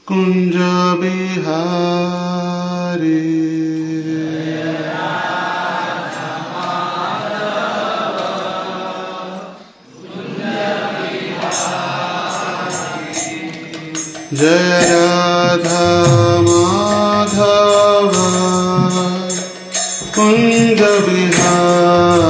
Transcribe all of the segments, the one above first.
कुंज बिहारी जय राधा माधव कुंज बिहारी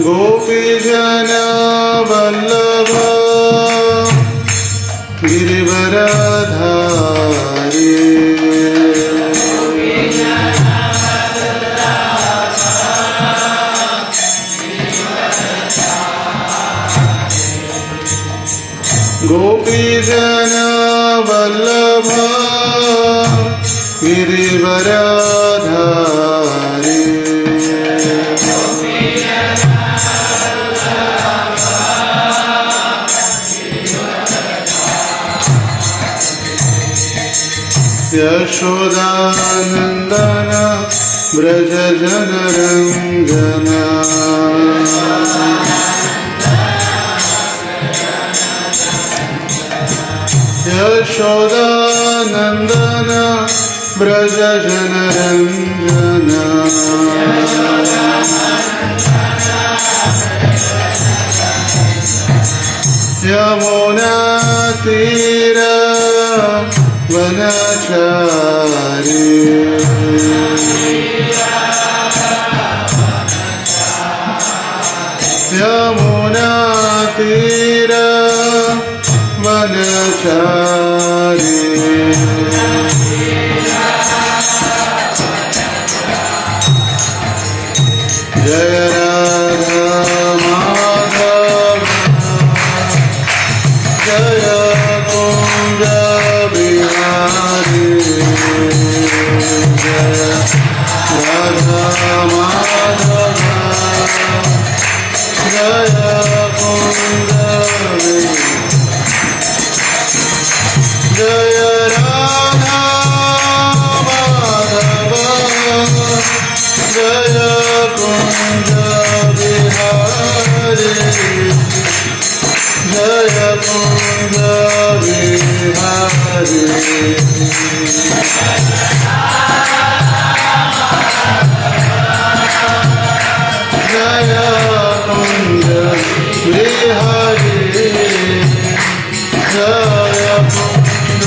गोपी जन वल्लभ गिरिवरधारी गोपी जन वल्लभ गिरिवरधारी यशोदानंदन ब्रज जनरंजन यशोदानंदन ब्रज जनरंजन यमुना तीर वनचारी यमुना तीर वनचारी जय राधा माधव जय कुंज बिहारी जय राधा माधव जय कुंज जय राधा माधव जय कुंज बिहारी जय कुंज बिहारी जय कुंज बिहारी जय कुंज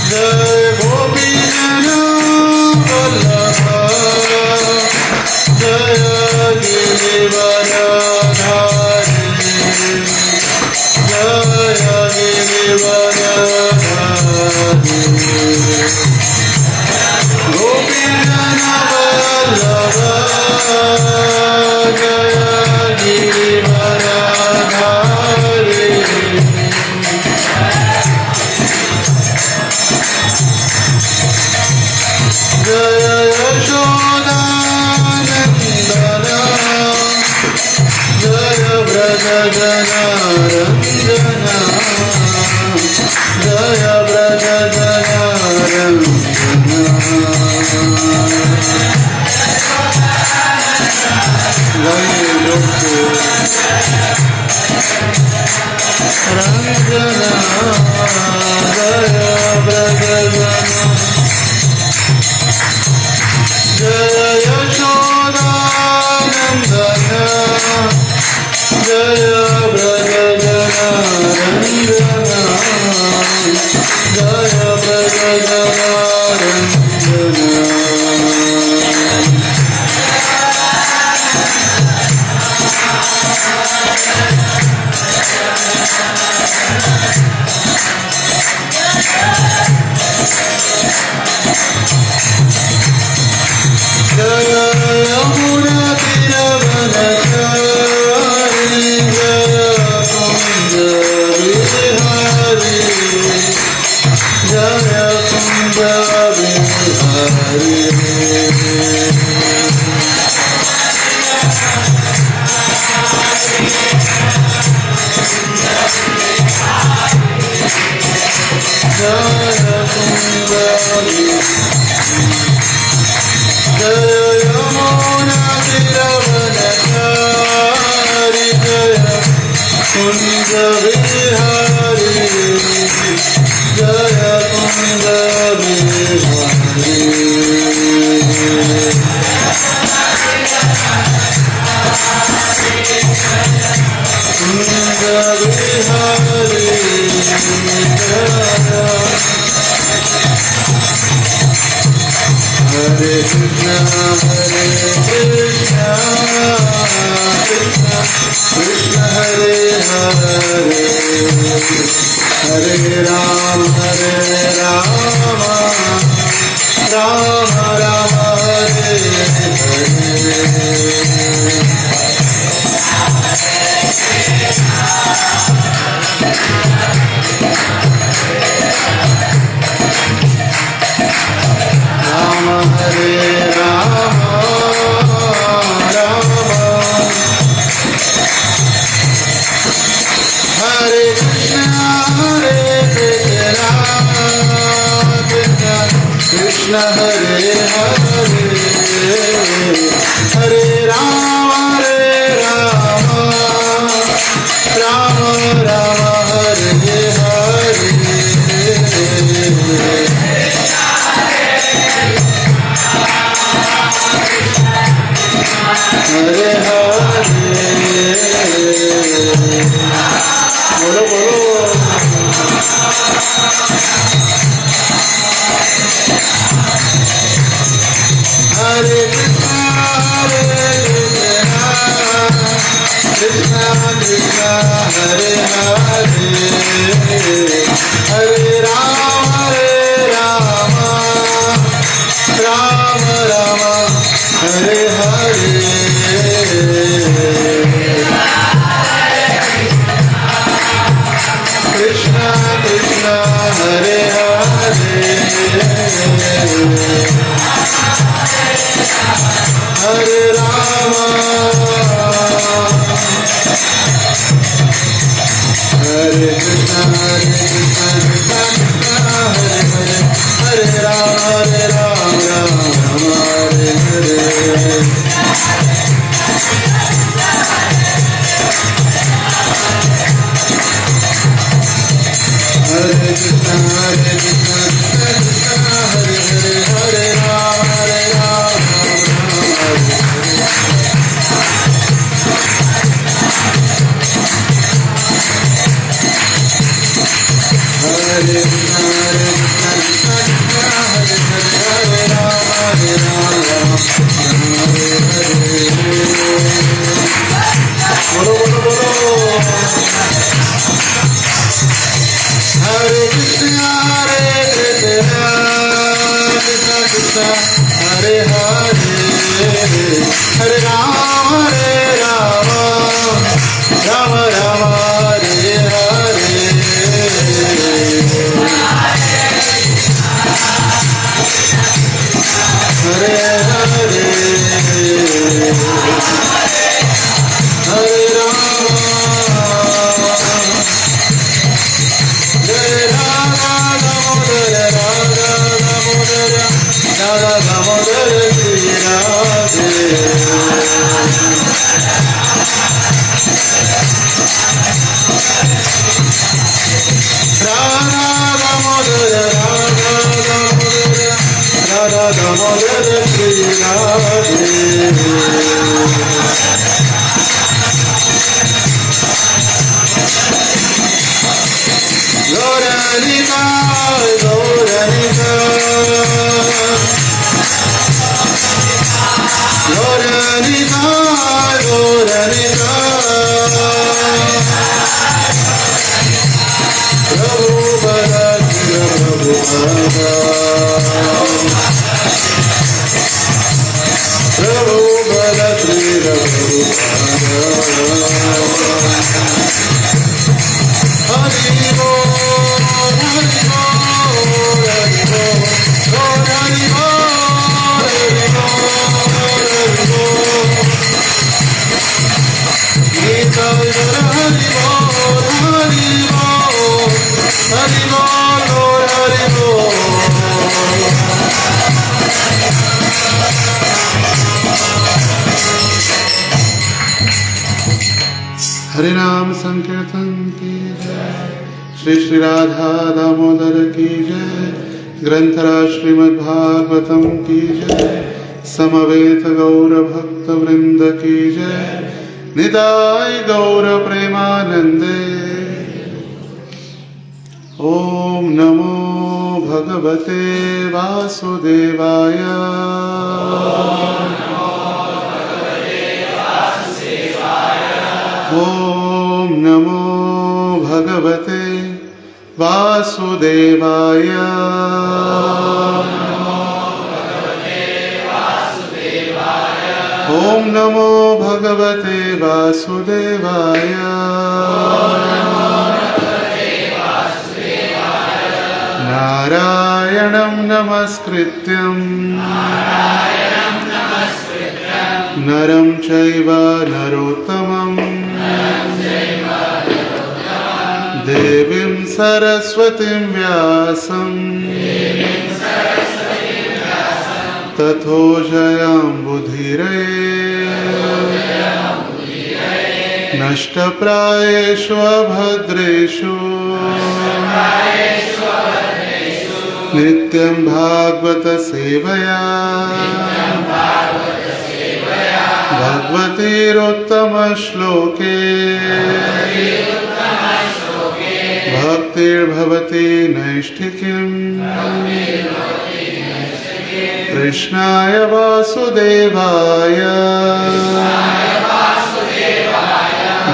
जय गोपी जन वल्लभ जय गिरिवरधारी जय गिरिवरधारी गोपी जन वल्लभ जय गिरिवरधारी जय यशोदानंदन जय ब्रज जनरंजन जय ब्रज जनरंजन रंजना जय ब्रज जन जय यशोदानंदन जय ब्रज जनरंजन जय ब्रज जनरंजन जय यमुना तीर वनचारी जय कुंज बिहारी जय कुंज बिहारी जय Hari Bol, Hari Bol. नाम संकीर्तन की जय। श्री श्री राधा दामोदर की जय। ग्रंथराज श्रीमद् भागवतम की जय। समवेत गौर भक्त वृंद की जय। निताय गौर प्रेमानंदे। ओम नमो भगवते वासुदेवाय। ओम नमो भगवते वासुदेवाय। ओम नमो भगवते वासुदेवाय। नारायणं नमस्कृत्यं नरं चैव नरोत्तमं देवीं सरस्वतीं व्यासं ततो जयाम्बुधिरये। नष्टप्रायेषु अभद्रेषु नित्यं भागवत सेवया भगवतीरुत्तम श्लोके भक्तिर्भवति नैष्ठिकीम्। कृष्णाय वासुदेवाय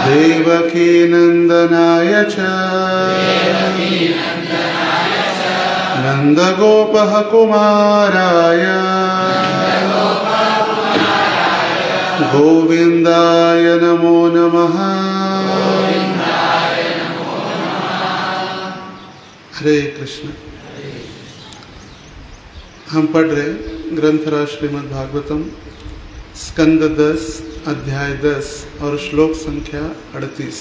देवकी नंदनाय च नंदगोपः कुमाराय गोविंदाय नमो नमः। हरे कृष्ण। हम पढ़ रहे ग्रंथराज श्रीमद् भागवतम स्कंद 10 अध्याय 10 और श्लोक संख्या 38।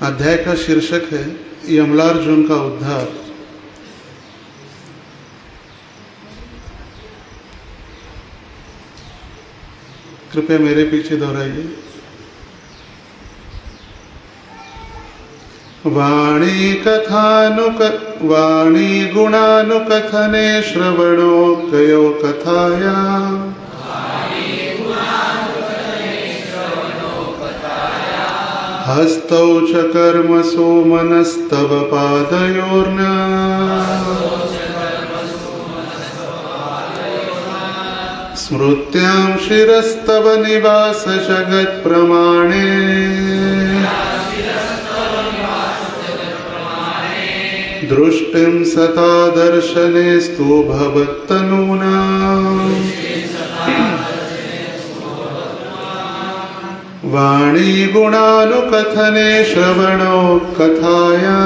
अध्याय का शीर्षक है यमलार्जुन का उद्धार। कृपया मेरे पीछे दोहराइए। वाणी गुणानुकथने श्रवणो कयो कथाया हस्तौ च कर्मसु मनस्तव पादयोर्न स्मृत्यां शिरस्तव निवास जगत्प्रमाणे दृष्टिं सता दर्शनेस्तु भवत्तनूनाम्। वाणी गुणानुकथने श्रवणो कथाया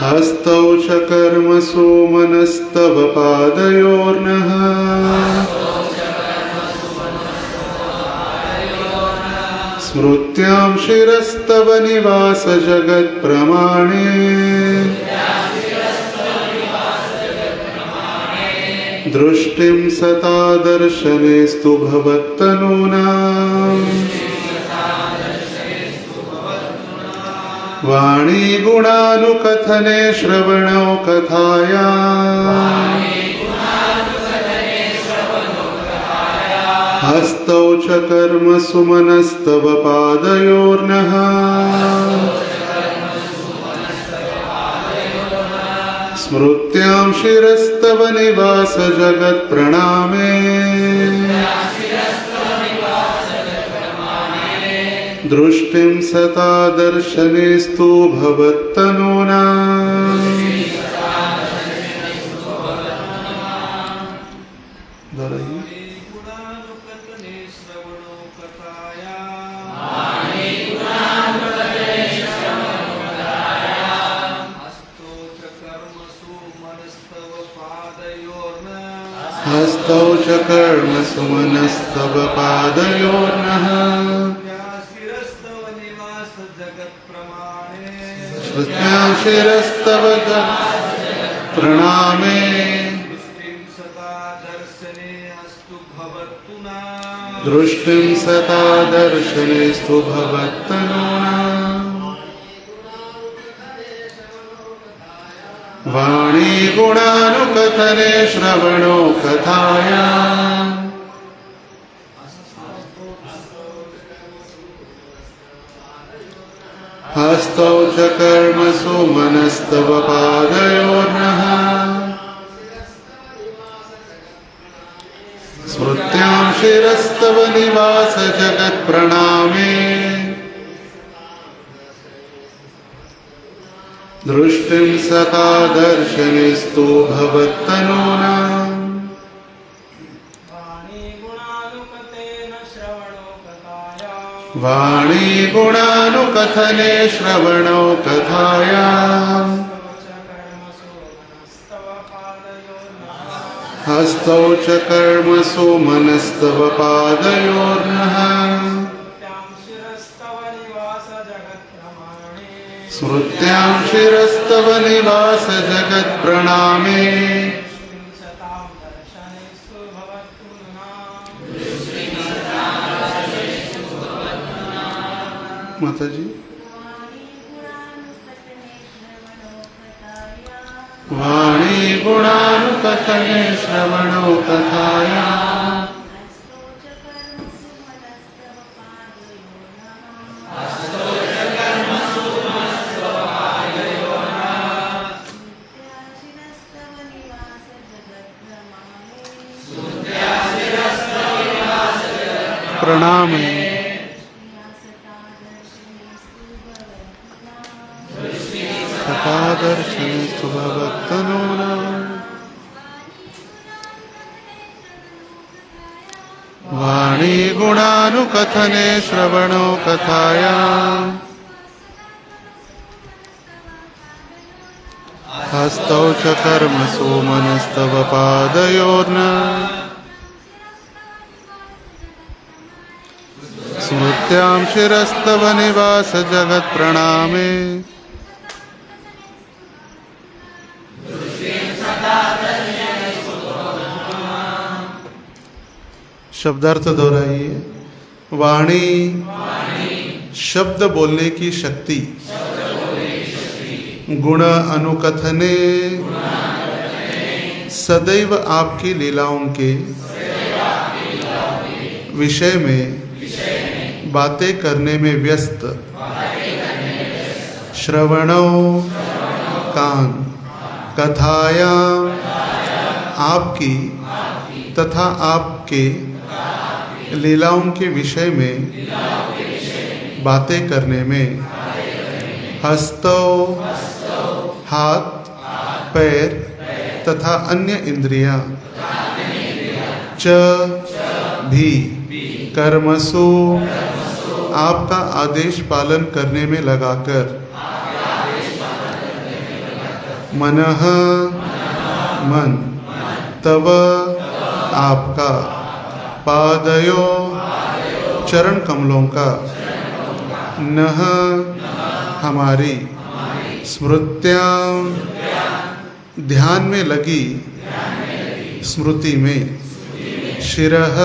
हस्तौ च कर्मसु मनस्तव पादयोर्नः स्मृत्यां शिरस्तव निवास जगत्प्रमाणे दृष्टिं सता दर्शनेस्तु भवत्तनूनाम्। वाणी गुणानुकथने श्रवणो कथाया हस्तौ च कर्मसु मनस्तव पादयोर्नः स्मृत्यां शिरस्तव निवास जगत्प्रणामे दृष्टिं सता दर्शनेस्तु भवत्तनूनाम्। हस्तौ च कर्मसु मनस्तव पादयोर्नः श्रुत्यां शिरस्तव प्रणामे दृष्टिं सता दर्शनेस्तु भवत्तनूना वाणी गुणानुकथने श्रवणो कथाया हस्तौ च कर्मसु मनस्तव पादयोर्नः स्मृत्यां शिरस्तव निवास जगत्प्रणामे दृष्टिं सता दर्शनेस्तु भवत्तनूना वाणी गुणानुकथने श्रवणो कथाया हस्तौ च कर्मसु मनस्तव पादयोर्नः स्मृत्यां शिरस्तव निवास जगत्प्रणामे माता जी वाणी गुणानुकथने श्रवणो कथाया प्रणाम दर्शनेस्तु भवत्तनूना वाणी गुणानुकथने श्रवणो कथाया हस्तौ च कर्मसु मनस्तव पादयोर्न स्मृत्यां शिरस्तव निवास जगत्प्रणामे शब्दार्थ दोहराइए। वाणी शब्द बोलने की शक्ति, गुण अनुकथने सदैव आपकी लीलाओं के विषय में बातें करने में व्यस्त, श्रवणों कान, कथाया आपकी तथा आपके लीलाओं के विषय में बातें करने में, हस्तों हाथ पैर तथा अन्य इंद्रियां, च भी कर्मसु आपका आदेश पालन करने में लगाकर, मनः मन तव आपका, पादयो चरण कमलों का, नह हमारी, स्मृत्यां ध्यान में लगी स्मृति में, शिरः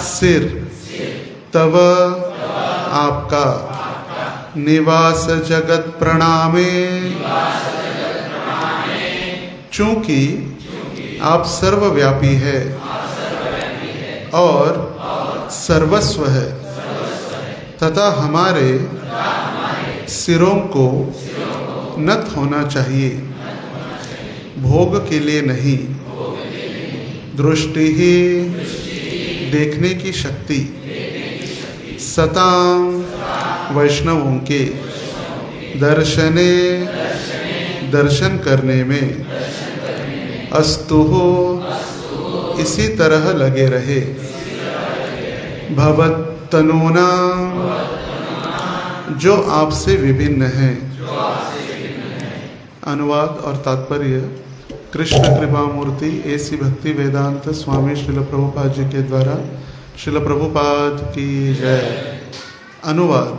सिर तव आपका, निवास जगत प्रणामे चूंकि आप सर्वव्यापी है और सर्वस्व है तथा हमारे सिरों को नत होना चाहिए, भोग के लिए नहीं। दृष्टि ही देखने की शक्ति, सतां वैष्णवों के दर्शने दर्शन करने में, अस्तु इसी तरह लगे रहे, भवत्तनूना जो आपसे विभिन्न है। अनुवाद और तात्पर्य कृष्ण कृपा मूर्ति एसी भक्ति वेदांत स्वामी श्रील प्रभुपाद जी के द्वारा। श्रील प्रभुपाद की जय। अनुवाद।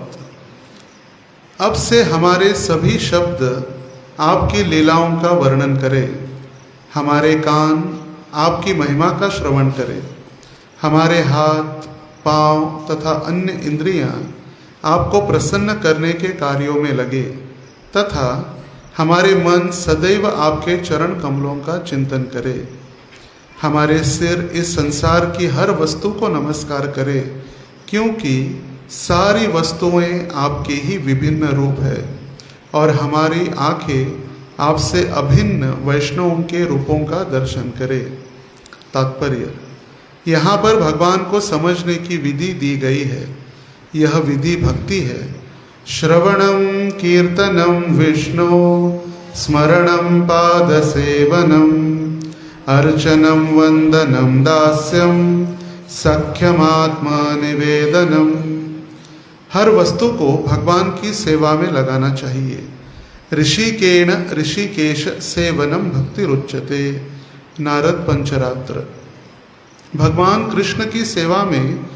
अब से हमारे सभी शब्द आपकी लीलाओं का वर्णन करें, हमारे कान आपकी महिमा का श्रवण करें, हमारे हाथ, पांव तथा अन्य इंद्रियां आपको प्रसन्न करने के कार्यों में लगे तथा हमारे मन सदैव आपके चरण कमलों का चिंतन करे। हमारे सिर इस संसार की हर वस्तु को नमस्कार करे, क्योंकि सारी वस्तुएं आपके ही विभिन्न रूप है और हमारी आंखें आपसे अभिन्न वैष्णवों के रूपों का दर्शन करे। तात्पर्य: यहाँ पर भगवान को समझने की विधि दी गई है। यह विधि भक्ति है। श्रवणम कीर्तनम विष्णु स्मरणम पाद सेवनम अर्चनम वंदनम दास्यम सख्यमात्मा निवेदनम। हर वस्तु को भगवान की सेवा में लगाना चाहिए। ऋषिकेण ऋषिकेश सेवनम भक्ति रुच्यते। नारद पंचरात्र। भगवान कृष्ण की सेवा में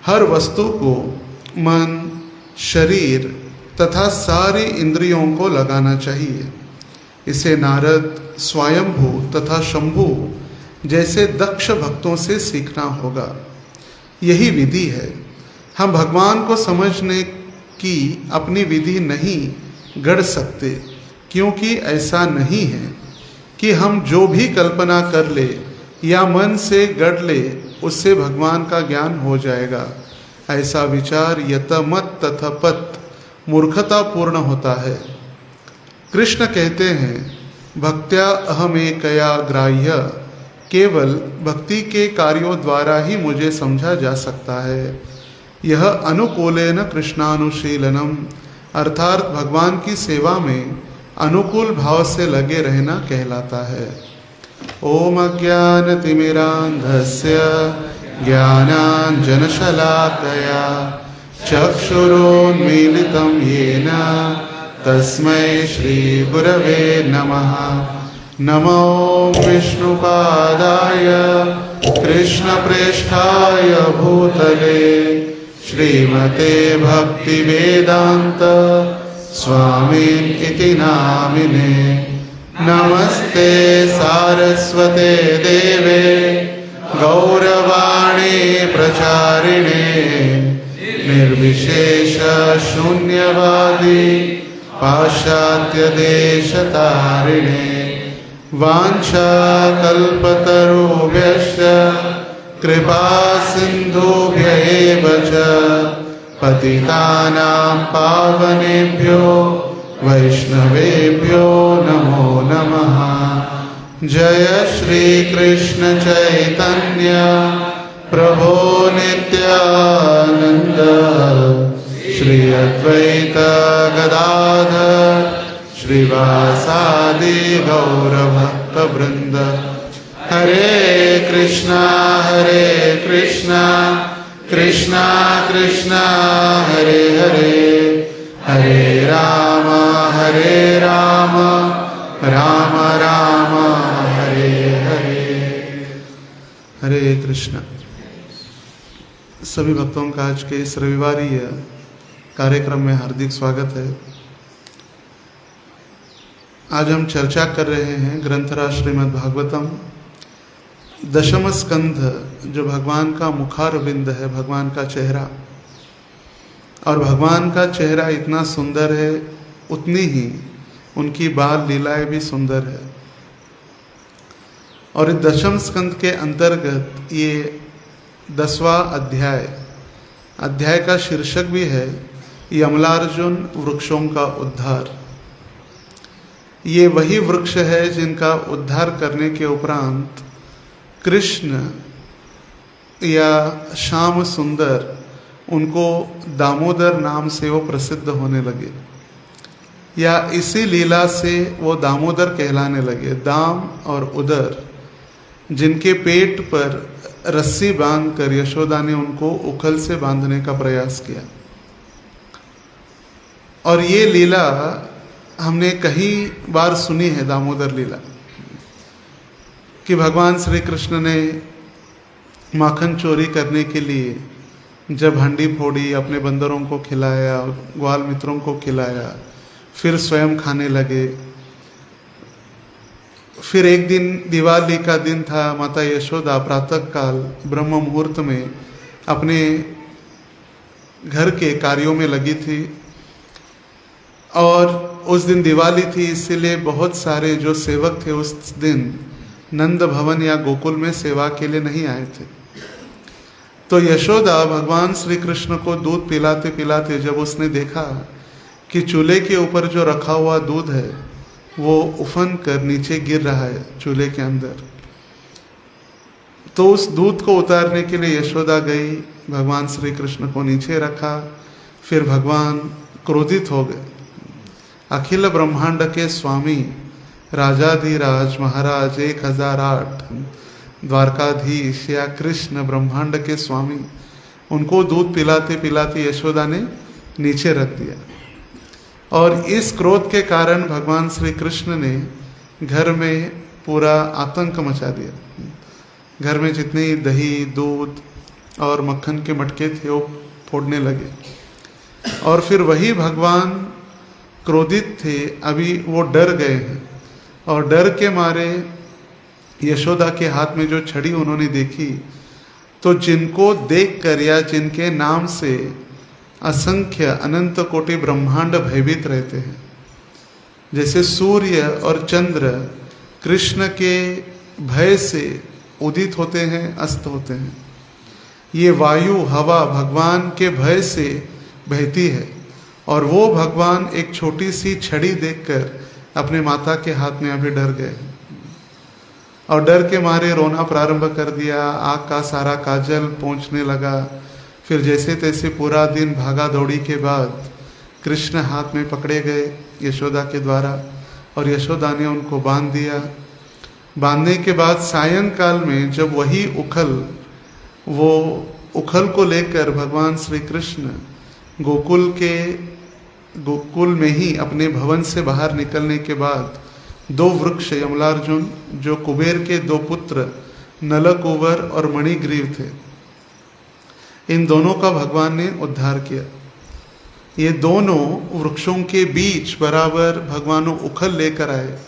हर वस्तु को मन, शरीर तथा सारी इंद्रियों को लगाना चाहिए। इसे नारद, स्वयंभू तथा शंभु जैसे दक्ष भक्तों से सीखना होगा। यही विधि है। हम भगवान को समझने की अपनी विधि नहीं गढ़ सकते, क्योंकि ऐसा नहीं है कि हम जो भी कल्पना कर ले या मन से गढ़ ले उससे भगवान का ज्ञान हो जाएगा। ऐसा विचार यतमत तथा पत मूर्खतापूर्ण होता है। कृष्ण कहते हैं, भक्त्या अहमेकया ग्राह्य। केवल भक्ति के कार्यों द्वारा ही मुझे समझा जा सकता है। यह अनुकूलेन कृष्णानुशीलनम, अर्थात भगवान की सेवा में अनुकूल भाव से लगे रहना कहलाता है। ओम अज्ञानतिमिरान्धस्य ज्ञानाञ्जनशलाकया चक्षुरोन्मीलितं येन तस्मै श्रीगुरवे नमः। नमो विष्णुपादाय कृष्णप्रेष्ठाय भूतले श्रीमते भक्तिवेदान्त स्वामिन् इति नामिने। नमस्ते सारस्वते देवे गौरवाणी प्रचारिणे निर्विशेष शून्यवादी पाश्चात्य देशतारिणे। वाञ्छाकल्पतरुभ्यश्च कृपा सिन्धुभ्य एव च पतितानां पावनेभ्यो वैष्णवेभ्यो नमो नमः। जय श्री कृष्ण चैतन्य प्रभो नित्यानंद श्री अद्वैत गदाधर श्रीवासादि गौरभक्त वृंद। हरे कृष्णा कृष्णा कृष्णा हरे हरे, हरे राम राम राम हरे हरे। हरे कृष्ण। सभी भक्तों का आज के इस रविवारी कार्यक्रम में हार्दिक स्वागत है। आज हम चर्चा कर रहे हैं ग्रंथराज श्रीमद् भागवतम दशम स्कंध, जो भगवान का मुखारविंद है, भगवान का चेहरा। और भगवान का चेहरा इतना सुंदर है, उतनी ही उनकी बाल लीलाएं भी सुंदर है। और इस दशम स्कंध के अंतर्गत ये 10वां अध्याय का शीर्षक भी है यमलार्जुन वृक्षों का उद्धार। ये वही वृक्ष है जिनका उद्धार करने के उपरांत कृष्ण या श्याम सुंदर उनको दामोदर नाम से वो प्रसिद्ध होने लगे, या इसी लीला से वो दामोदर कहलाने लगे। दाम और उदर, जिनके पेट पर रस्सी बांधकर यशोदा ने उनको उखल से बांधने का प्रयास किया। और ये लीला हमने कई बार सुनी है, दामोदर लीला, कि भगवान श्री कृष्ण ने माखन चोरी करने के लिए जब हांडी फोड़ी, अपने बंदरों को खिलाया, ग्वाल मित्रों को खिलाया, फिर स्वयं खाने लगे। फिर एक दिन दिवाली का दिन था, माता यशोदा प्रातः काल ब्रह्म मुहूर्त में अपने घर के कार्यों में लगी थी। और उस दिन दिवाली थी, इसीलिए बहुत सारे जो सेवक थे उस दिन नंद भवन या गोकुल में सेवा के लिए नहीं आए थे। तो यशोदा भगवान श्री कृष्ण को दूध पिलाते पिलाते जब उसने देखा कि चूल्हे के ऊपर जो रखा हुआ दूध है वो उफन कर नीचे गिर रहा है चूल्हे के अंदर, तो उस दूध को उतारने के लिए यशोदा गई, भगवान श्री कृष्ण को नीचे रखा। फिर भगवान क्रोधित हो गए। अखिल ब्रह्मांड के स्वामी राजाधिराज महाराज 1008 द्वारकाधीश या कृष्ण ब्रह्मांड के स्वामी, उनको दूध पिलाते पिलाते यशोदा ने नीचे रख दिया। और इस क्रोध के कारण भगवान श्री कृष्ण ने घर में पूरा आतंक मचा दिया। घर में जितने दही, दूध और मक्खन के मटके थे वो फोड़ने लगे। और फिर वही भगवान क्रोधित थे, अभी वो डर गए हैं। और डर के मारे यशोदा के हाथ में जो छड़ी उन्होंने देखी, तो जिनको देखकर या जिनके नाम से असंख्य अनंत कोटि ब्रह्मांड भयभीत रहते हैं, जैसे सूर्य और चंद्र कृष्ण के भय से उदित होते हैं, अस्त होते हैं, ये वायु हवा भगवान के भय से बहती है। और वो भगवान एक छोटी सी छड़ी देखकर अपने माता के हाथ में अभी डर गए और डर के मारे रोना प्रारंभ कर दिया। आँख का सारा काजल पहुँचने लगा। फिर जैसे तैसे पूरा दिन भागा दौड़ी के बाद कृष्ण हाथ में पकड़े गए यशोदा के द्वारा और यशोदा ने उनको बांध दिया। बांधने के बाद सायंकाल में जब वही वो उखल को लेकर भगवान श्री कृष्ण गोकुल में ही अपने भवन से बाहर निकलने के बाद दो वृक्ष यमलार्जुन, जो कुबेर के दो पुत्र नलकुवर और मणिग्रीव थे, इन दोनों का भगवान ने उद्धार किया। ये दोनों वृक्षों के बीच बराबर भगवान उखल लेकर आए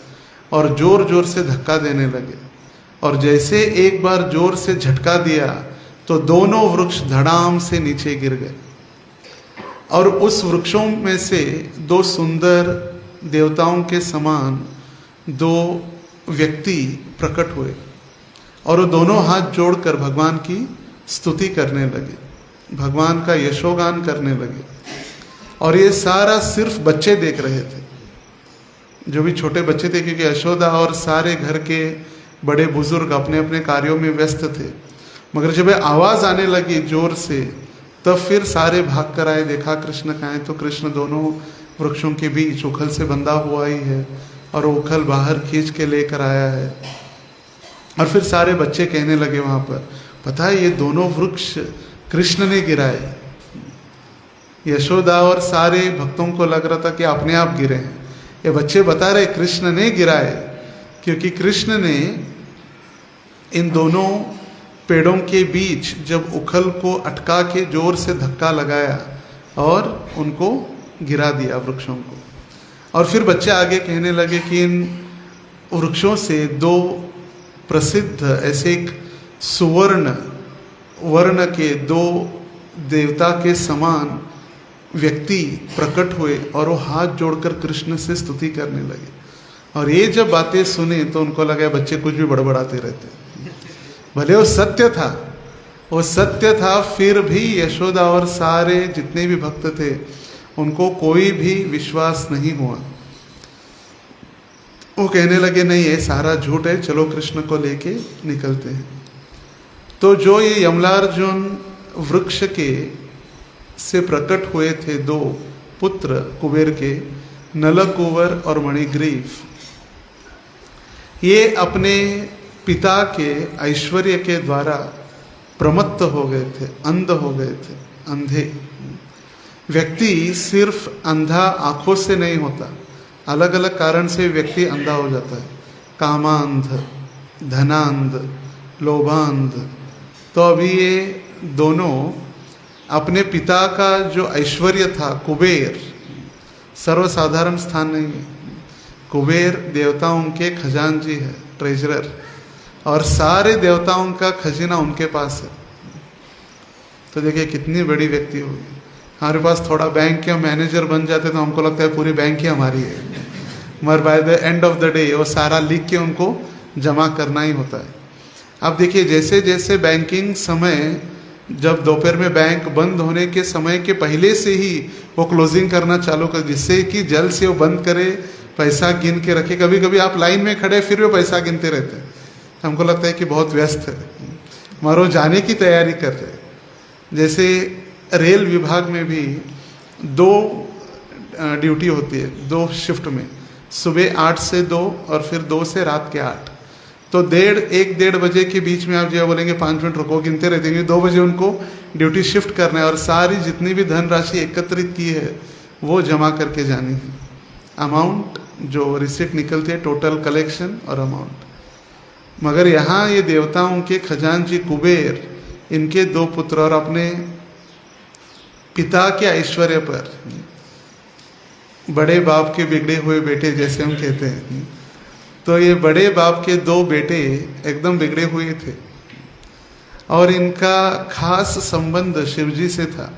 और जोर जोर से धक्का देने लगे। और जैसे एक बार जोर से झटका दिया तो दोनों वृक्ष धड़ाम से नीचे गिर गए। और उस वृक्षों में से दो सुंदर देवताओं के समान दो व्यक्ति प्रकट हुए और वो दोनों हाथ जोड़कर भगवान की स्तुति करने लगे, भगवान का यशोगान करने लगे। और ये सारा सिर्फ बच्चे देख रहे थे, जो भी छोटे बच्चे थे, क्योंकि यशोदा और सारे घर के बड़े बुजुर्ग अपने अपने कार्यों में व्यस्त थे। मगर जब आवाज़ आने लगी जोर से, तब फिर सारे भाग कर आए, देखा कृष्ण कहाँ है। तो कृष्ण दोनों वृक्षों के बीच उखल से बंधा हुआ ही है और उखल बाहर खींच के लेकर आया है। और फिर सारे बच्चे कहने लगे वहाँ पर, पता है ये दोनों वृक्ष कृष्ण ने गिराए। यशोदा और सारे भक्तों को लग रहा था कि अपने आप गिरे हैं। ये बच्चे बता रहे कृष्ण ने गिराए, क्योंकि कृष्ण ने इन दोनों पेड़ों के बीच जब उखल को अटका के जोर से धक्का लगाया और उनको गिरा दिया वृक्षों को। और फिर बच्चे आगे कहने लगे कि इन वृक्षों से दो प्रसिद्ध ऐसे एक सुवर्ण वर्ण के दो देवता के समान व्यक्ति प्रकट हुए और वो हाथ जोड़कर कृष्ण से स्तुति करने लगे। और ये जब बातें सुने तो उनको लगा बच्चे कुछ भी बड़बड़ाते रहते, भले वो सत्य था, फिर भी यशोदा और सारे जितने भी भक्त थे उनको कोई भी विश्वास नहीं हुआ। वो कहने लगे नहीं ये सारा झूठ है, चलो कृष्ण को लेके निकलते हैं। तो जो ये यमलार्जुन वृक्ष के से प्रकट हुए थे दो पुत्र कुबेर के, नलकुवर और मणिग्रीव, ये अपने पिता के ऐश्वर्य के द्वारा प्रमत्त हो गए थे, अंध हो गए थे, अंधे। व्यक्ति सिर्फ अंधा आंखों से नहीं होता, अलग अलग कारण से व्यक्ति अंधा हो जाता है। कामांध, धनांध, लोभांध। तो अभी ये दोनों अपने पिता का जो ऐश्वर्य था, कुबेर सर्वसाधारण स्थान नहीं है। कुबेर देवताओं के खजानजी है, ट्रेजरर, और सारे देवताओं का खजीना उनके पास है। तो देखिए कितनी बड़ी व्यक्ति होगी। हमारे पास थोड़ा बैंक के मैनेजर बन जाते तो हमको लगता है पूरी बैंक ही हमारी है, मगर by the end of the day वो सारा लिख के उनको जमा करना ही होता है। अब देखिए जैसे जैसे बैंकिंग समय, जब दोपहर में बैंक बंद होने के समय के पहले से ही वो क्लोजिंग करना चालू कर, जिससे कि जल्द से वो बंद करे, पैसा गिन के रखे। कभी कभी आप लाइन में खड़े फिर वो पैसा गिनते रहते हैं, हमको लगता है कि बहुत व्यस्त है, मगर वो जाने की तैयारी कर रहे हैं। जैसे रेल विभाग में भी 2 ड्यूटी होती है, 2 शिफ्ट में, सुबह 8 से 2 और फिर 2 से रात के 8। तो 1-1:30 बजे के बीच में आप जो बोलेंगे 5 मिनट रुको, गिनते रहते हैं। 2 बजे उनको ड्यूटी शिफ्ट करना है और सारी जितनी भी धनराशि एकत्रित की है वो जमा करके जानी है। अमाउंट जो रिसिप्ट निकलती है, टोटल कलेक्शन और अमाउंट। मगर यहाँ ये देवताओं के खजानजी कुबेर, इनके 2 पुत्र और अपने पिता के ऐश्वर्य पर, बड़े बाप के बिगड़े हुए बेटे जैसे हम कहते हैं, तो ये बड़े बाप के 2 बेटे एकदम बिगड़े हुए थे और इनका खास संबंध शिवजी से था।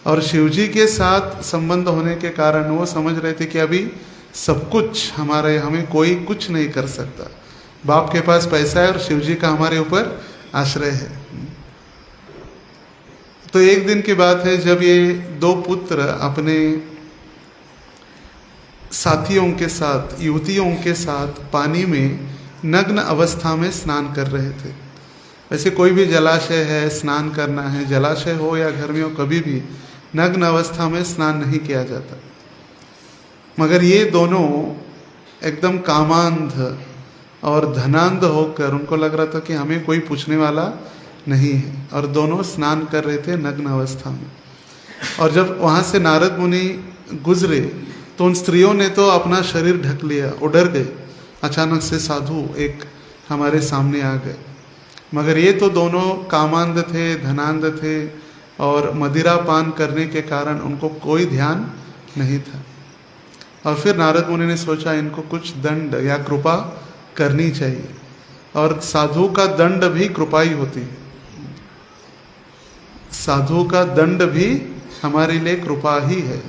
और शिवजी के साथ संबंध होने के कारण वो समझ रहे थे कि अभी सब कुछ हमारे, हमें कोई कुछ नहीं कर सकता। बाप के पास पैसा है और शिवजी का हमारे ऊपर आश्रय है। तो एक दिन की बात है जब ये 2 पुत्र अपने साथियों के साथ, युवतियों के साथ पानी में नग्न अवस्था में स्नान कर रहे थे। वैसे कोई भी जलाशय है, स्नान करना है, जलाशय हो या घर में हो, कभी भी नग्न अवस्था में स्नान नहीं किया जाता। मगर ये दोनों एकदम कामांध और धनांध होकर उनको लग रहा था कि हमें कोई पूछने वाला नहीं है, और दोनों स्नान कर रहे थे नग्न अवस्था में। और जब वहाँ से नारद मुनि गुजरे तो उन स्त्रियों ने तो अपना शरीर ढक लिया, वो डर गए। अचानक से साधु एक हमारे सामने आ गए, मगर ये तो दोनों कामांध थे, धनांध थे, और मदिरा पान करने के कारण उनको कोई ध्यान नहीं था। और फिर नारद मुनि ने सोचा इनको कुछ दंड या कृपा करनी चाहिए, और साधु का दंड भी कृपा ही होती है। साधु का दंड भी हमारे लिए कृपा ही है।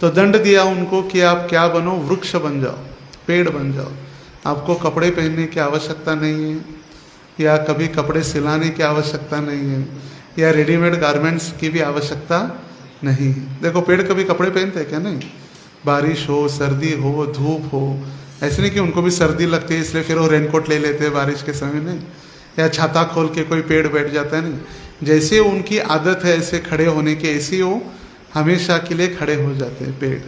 तो दंड दिया उनको कि आप क्या बनो, वृक्ष बन जाओ, पेड़ बन जाओ। आपको कपड़े पहनने की आवश्यकता नहीं है, या कभी कपड़े सिलाने की आवश्यकता नहीं है, या रेडीमेड गारमेंट्स की भी आवश्यकता नहीं है। देखो पेड़ कभी कपड़े पहनते हैं क्या? नहीं। बारिश हो, सर्दी हो, धूप हो, ऐसे नहीं कि उनको भी सर्दी लगती है इसलिए फिर वो रेनकोट ले लेते हैं बारिश के समय, नहीं। या छाता खोल के कोई पेड़ बैठ जाता है, नहीं। जैसे उनकी आदत है ऐसे खड़े होने की, ऐसे वो हमेशा के लिए खड़े हो जाते हैं पेड़।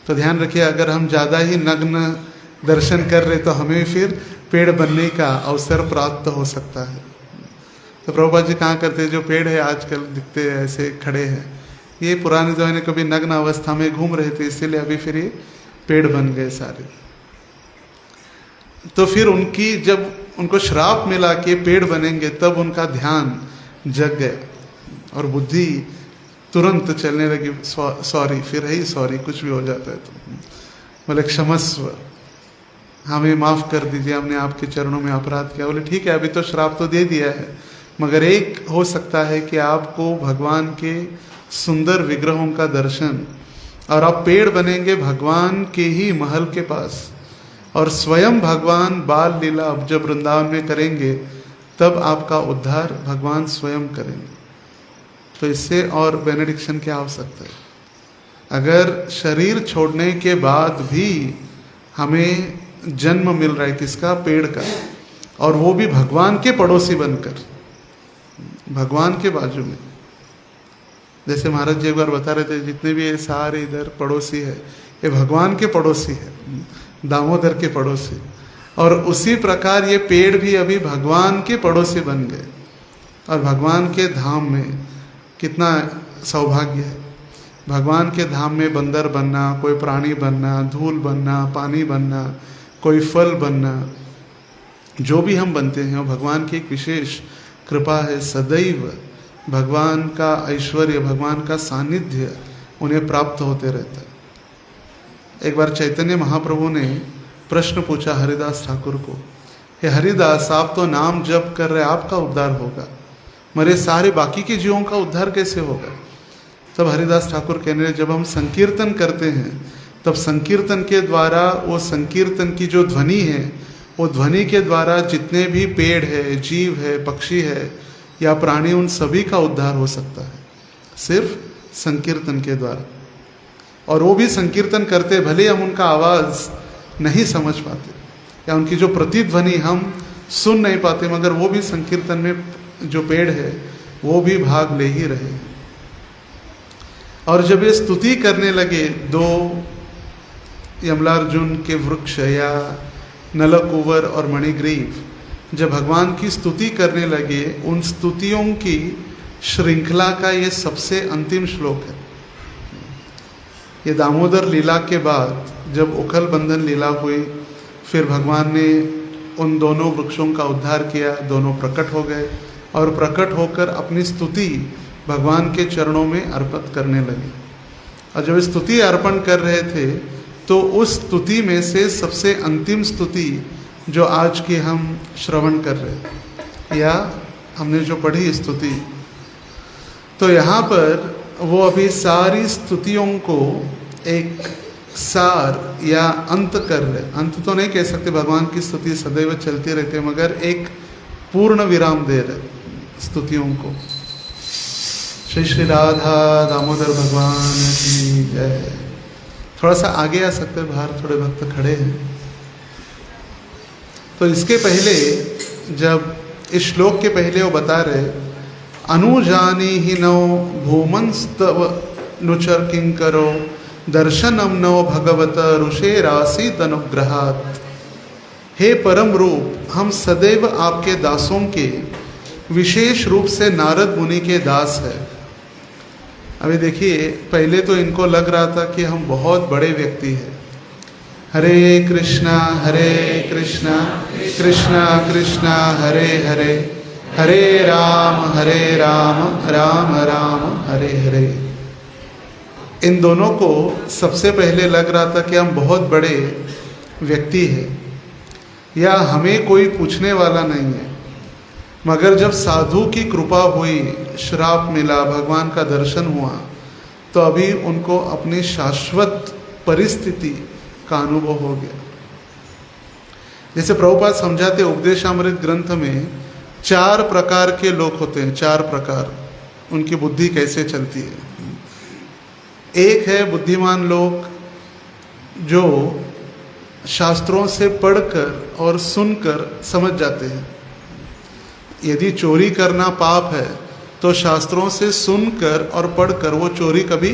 तो ध्यान रखिए, अगर हम ज़्यादा ही नग्न दर्शन कर रहे तो हमें फिर पेड़ बनने का अवसर प्राप्त हो सकता है। तो प्रभुपाद जी कहाँ करते हैं, जो पेड़ है आजकल दिखते हैं ऐसे खड़े हैं, ये पुराने ज़माने कभी नग्न अवस्था में घूम रहे थे, इसीलिए अभी फिर ये पेड़ बन गए सारे। तो फिर उनकी जब उनको श्राप मिला कि पेड़ बनेंगे, तब उनका ध्यान जग गया और बुद्धि तुरंत चलने लगी। सॉरी, फिर है ही सॉरी, कुछ भी हो जाता है तो बोले क्षमस्व, हमें माफ़ कर दीजिए, हमने आपके चरणों में अपराध किया। बोले ठीक है, अभी तो श्राप तो दे दिया है, मगर एक हो सकता है कि आपको भगवान के सुंदर विग्रहों का दर्शन, और आप पेड़ बनेंगे भगवान के ही महल के पास, और स्वयं भगवान बाल लीला अब जब वृंदावन में करेंगे तब आपका उद्धार भगवान स्वयं करेंगे। तो इससे और बेनेडिक्शन क्या हो सकता है? अगर शरीर छोड़ने के बाद भी हमें जन्म मिल रहा है किसका? पेड़ का, और वो भी भगवान के पड़ोसी बनकर, भगवान के बाजू में। जैसे महाराज जी एक बार बता रहे थे, जितने भी ये सारे इधर पड़ोसी है ये भगवान के पड़ोसी है, दामोदर के पड़ोसी। और उसी प्रकार ये पेड़ भी अभी भगवान के पड़ोसी बन गए, और भगवान के धाम में कितना सौभाग्य है। भगवान के धाम में बंदर बनना, कोई प्राणी बनना, धूल बनना, पानी बनना, कोई फल बनना, जो भी हम बनते हैं वो भगवान की एक विशेष कृपा है। सदैव भगवान का ऐश्वर्य, भगवान का सानिध्य उन्हें प्राप्त होते रहता है। एक बार चैतन्य महाप्रभु ने प्रश्न पूछा हरिदास ठाकुर को, हे हरिदास, आप तो नाम जप कर रहे, आपका उद्धार होगा, मरे सारे बाकी के जीवों का उद्धार कैसे होगा? तब हरिदास ठाकुर कहने लगे, जब हम संकीर्तन करते हैं तब संकीर्तन के द्वारा वो संकीर्तन की जो ध्वनि है, वो ध्वनि के द्वारा जितने भी पेड़ है, जीव है, पक्षी है या प्राणी, उन सभी का उद्धार हो सकता है सिर्फ संकीर्तन के द्वारा। और वो भी संकीर्तन करते भले हम उनका आवाज़ नहीं समझ पाते या उनकी जो प्रतिध्वनि हम सुन नहीं पाते, मगर वो भी संकीर्तन में जो पेड़ है वो भी भाग ले ही रहे। और जब ये स्तुति करने लगे, दो यमलार्जुन के वृक्ष या नलकुवर और मणिग्रीव जब भगवान की स्तुति करने लगे, उन स्तुतियों की श्रृंखला का ये सबसे अंतिम श्लोक है। ये दामोदर लीला के बाद जब उखल बंधन लीला हुई, फिर भगवान ने उन दोनों वृक्षों का उद्धार किया, दोनों प्रकट हो गए और प्रकट होकर अपनी स्तुति भगवान के चरणों में अर्पित करने लगे। और जब स्तुति अर्पण कर रहे थे तो उस स्तुति में से सबसे अंतिम स्तुति जो आज की हम श्रवण कर रहे हैं या हमने जो पढ़ी स्तुति, तो यहाँ पर वो अभी सारी स्तुतियों को एक सार या अंत कर रहे। अंत तो नहीं कह सकते, भगवान की स्तुति सदैव चलती रहती है, मगर एक पूर्ण विराम दे रहे स्तुतियों को। श्री श्री राधा दामोदर भगवान की जय। थोड़ा सा आगे आ सकते हैं, बाहर थोड़े भक्त खड़े हैं। तो इसके पहले, जब इस श्लोक के पहले वो बता रहे, अनुजानी ही नो भूमंस्तव नुचर किंकरो दर्शनम नो भगवत ऋषेरासीत अनुग्रहात्। हे परम रूप, हम सदैव आपके दासों के, विशेष रूप से नारद मुनि के दास है। अभी देखिए, पहले तो इनको लग रहा था कि हम बहुत बड़े व्यक्ति हैं। हरे कृष्णा कृष्णा कृष्णा हरे हरे, हरे राम राम राम हरे हरे। इन दोनों को सबसे पहले लग रहा था कि हम बहुत बड़े व्यक्ति हैं या हमें कोई पूछने वाला नहीं है। मगर जब साधु की कृपा हुई, श्राप मिला, भगवान का दर्शन हुआ, तो अभी उनको अपनी शाश्वत परिस्थिति का अनुभव हो गया। जैसे प्रभुपाद समझाते उपदेशामृत ग्रंथ में 4 प्रकार के लोग होते हैं, 4 प्रकार, उनकी बुद्धि कैसे चलती है। एक है बुद्धिमान लोग जो शास्त्रों से पढ़कर और सुनकर समझ जाते हैं। यदि चोरी करना पाप है तो शास्त्रों से सुनकर और पढ़कर वो चोरी कभी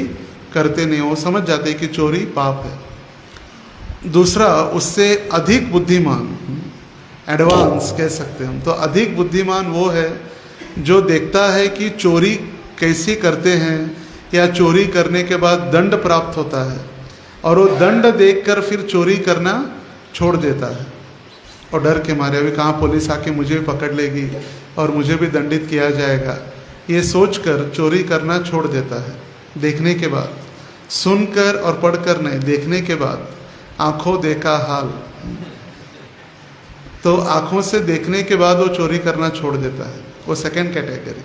करते नहीं, वो समझ जाते हैं कि चोरी पाप है। दूसरा, उससे अधिक बुद्धिमान, एडवांस कह सकते हैं हम, तो अधिक बुद्धिमान वो है जो देखता है कि चोरी कैसी करते हैं या चोरी करने के बाद दंड प्राप्त होता है, और वो दंड देखकर फिर चोरी करना छोड़ देता है। और डर के मारे, अभी कहाँ पुलिस आके मुझे भी पकड़ लेगी और मुझे भी दंडित किया जाएगा, ये सोचकर चोरी करना छोड़ देता है। देखने के बाद, सुनकर और पढ़कर नहीं, देखने के बाद, आंखों देखा हाल, तो आंखों से देखने के बाद वो चोरी करना छोड़ देता है। वो सेकंड कैटेगरी।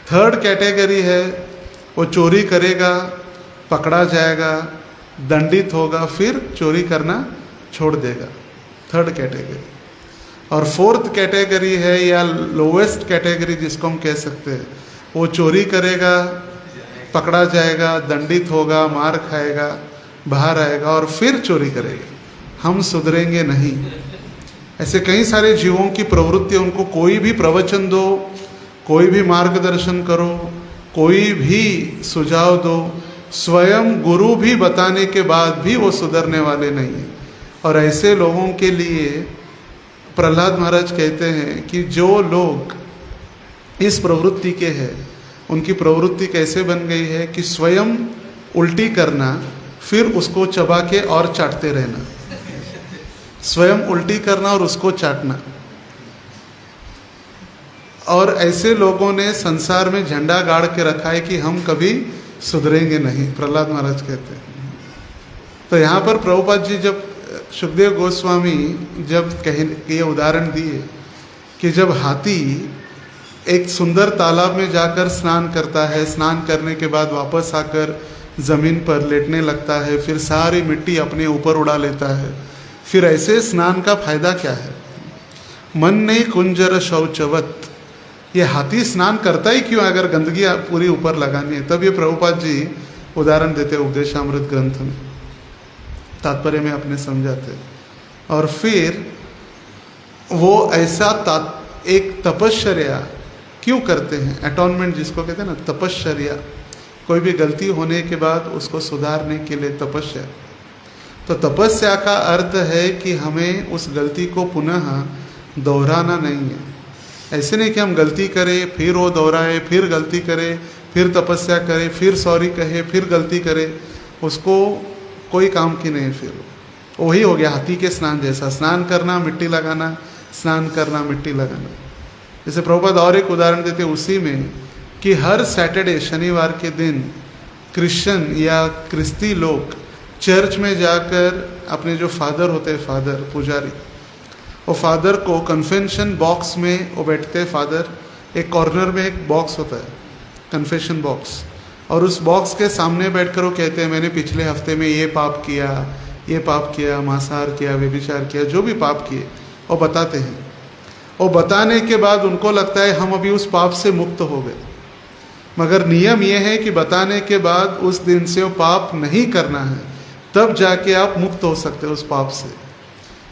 थर्ड कैटेगरी है, वो चोरी करेगा, पकड़ा जाएगा, दंडित होगा, फिर चोरी करना छोड़ देगा। Third category. और फोर्थ कैटेगरी है या लोवेस्ट कैटेगरी जिसको हम कह सकते हैं, वो चोरी करेगा, पकड़ा जाएगा, दंडित होगा, मार खाएगा, बाहर आएगा और फिर चोरी करेगा। हम सुधरेंगे नहीं। ऐसे कई सारे जीवों की प्रवृत्ति, उनको कोई भी प्रवचन दो, कोई भी मार्गदर्शन करो, कोई भी सुझाव दो, स्वयं गुरु भी बताने के बाद भी वो सुधरने वाले नहीं हैं। और ऐसे लोगों के लिए प्रहलाद महाराज कहते हैं कि जो लोग इस प्रवृत्ति के हैं, उनकी प्रवृत्ति कैसे बन गई है कि स्वयं उल्टी करना, फिर उसको चबा के और चाटते रहना। स्वयं उल्टी करना और उसको चाटना। और ऐसे लोगों ने संसार में झंडा गाड़ के रखा है कि हम कभी सुधरेंगे नहीं, प्रहलाद महाराज कहते हैं। तो यहाँ पर प्रभुपाद जी जब सुखदेव गोस्वामी जब ये उदाहरण दिए कि जब हाथी एक सुंदर तालाब में जाकर स्नान करता है, स्नान करने के बाद वापस आकर ज़मीन पर लेटने लगता है, फिर सारी मिट्टी अपने ऊपर उड़ा लेता है, फिर ऐसे स्नान का फायदा क्या है? मन नहीं कुंजर शौचवत, ये हाथी स्नान करता ही क्यों अगर गंदगी पूरी ऊपर लगानी है? तब ये प्रभुपाद जी उदाहरण देते उपदेशामृत ग्रंथ में, तात्पर्य में अपने समझाते। और फिर वो ऐसा एक तपश्चर्या क्यों करते हैं? अटॉनमेंट जिसको कहते हैं ना, तपश्चर्या, कोई भी गलती होने के बाद उसको सुधारने के लिए तपस्या। तो तपस्या का अर्थ है कि हमें उस गलती को पुनः दोहराना नहीं है। ऐसे नहीं कि हम गलती करें, फिर वो दोहराए, फिर गलती करे, फिर तपस्या करे, फिर सॉरी कहे, फिर गलती करे, उसको कोई काम की नहीं। फिर वही हो गया हाथी के स्नान जैसा, स्नान करना मिट्टी लगाना, स्नान करना मिट्टी लगाना। जैसे प्रभुपाद और एक उदाहरण देते उसी में कि हर सैटरडे शनिवार के दिन क्रिश्चियन या क्रिस्ती लोग चर्च में जाकर अपने जो फादर होते हैं, फादर पुजारी, वो फादर को कन्फेशन बॉक्स में वो बैठते हैं। फादर एक कॉर्नर में एक बॉक्स होता है, कन्फेशन बॉक्स, और उस बॉक्स के सामने बैठकर वो कहते हैं मैंने पिछले हफ्ते में ये पाप किया, ये पाप किया, मांसाहार किया, व्यभिचार किया, जो भी पाप किए वो बताते हैं। वो बताने के बाद उनको लगता है हम अभी उस पाप से मुक्त हो गए, मगर नियम ये है कि बताने के बाद उस दिन से वो पाप नहीं करना है, तब जाके आप मुक्त हो सकते हो उस पाप से।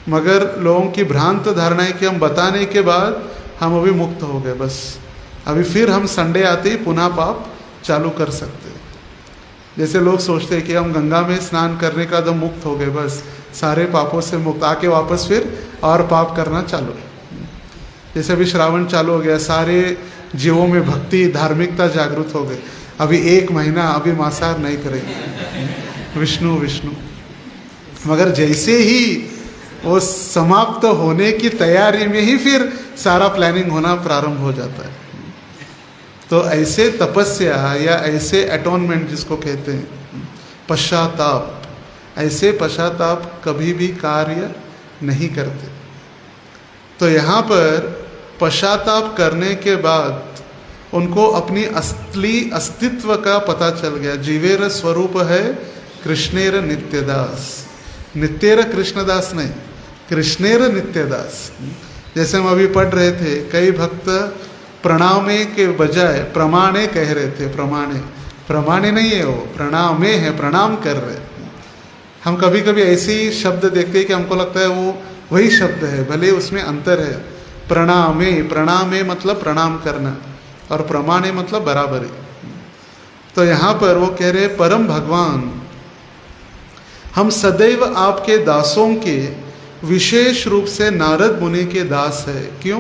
मगर लोगों की भ्रांत धारणा है कि हम बताने के बाद हम अभी मुक्त हो गए, बस अभी फिर हम संडे आते ही पुनः पाप चालू कर सकते हैं। जैसे लोग सोचते हैं कि हम गंगा में स्नान करने का तो मुक्त हो गए, बस सारे पापों से मुक्त, आके वापस फिर और पाप करना चालू। जैसे अभी श्रावण चालू हो गया, सारे जीवों में भक्ति धार्मिकता जागृत हो गई, अभी 1 महीना अभी मांसाहार नहीं करेंगे, विष्णु विष्णु। मगर जैसे ही वो समाप्त होने की तैयारी में ही फिर सारा प्लानिंग होना प्रारंभ हो जाता है। तो ऐसे तपस्या या ऐसे अटोनमेंट जिसको कहते हैं पश्चाताप, ऐसे पश्चाताप कभी भी कार्य नहीं करते। तो यहाँ पर पश्चाताप करने के बाद उनको अपनी असली अस्तित्व का पता चल गया। जीवेर स्वरूप है कृष्णेर नित्यदास, नित्येर कृष्णदास नहीं, कृष्णेर नित्यदास। जैसे हम अभी पढ़ रहे थे, कई भक्त प्रणामे के बजाय प्रमाणे कह रहे थे। प्रमाणे नहीं है, वो प्रणामे है, प्रणाम कर रहे। हम कभी कभी ऐसे ही शब्द देखते हैं कि हमको लगता है वो वही शब्द है, भले उसमें अंतर है। प्रणामे मतलब प्रणाम करना, और प्रमाणे मतलब बराबरी। तो यहाँ पर वो कह रहे परम भगवान, हम सदैव आपके दासों के, विशेष रूप से नारद मुनि के दास है। क्यों?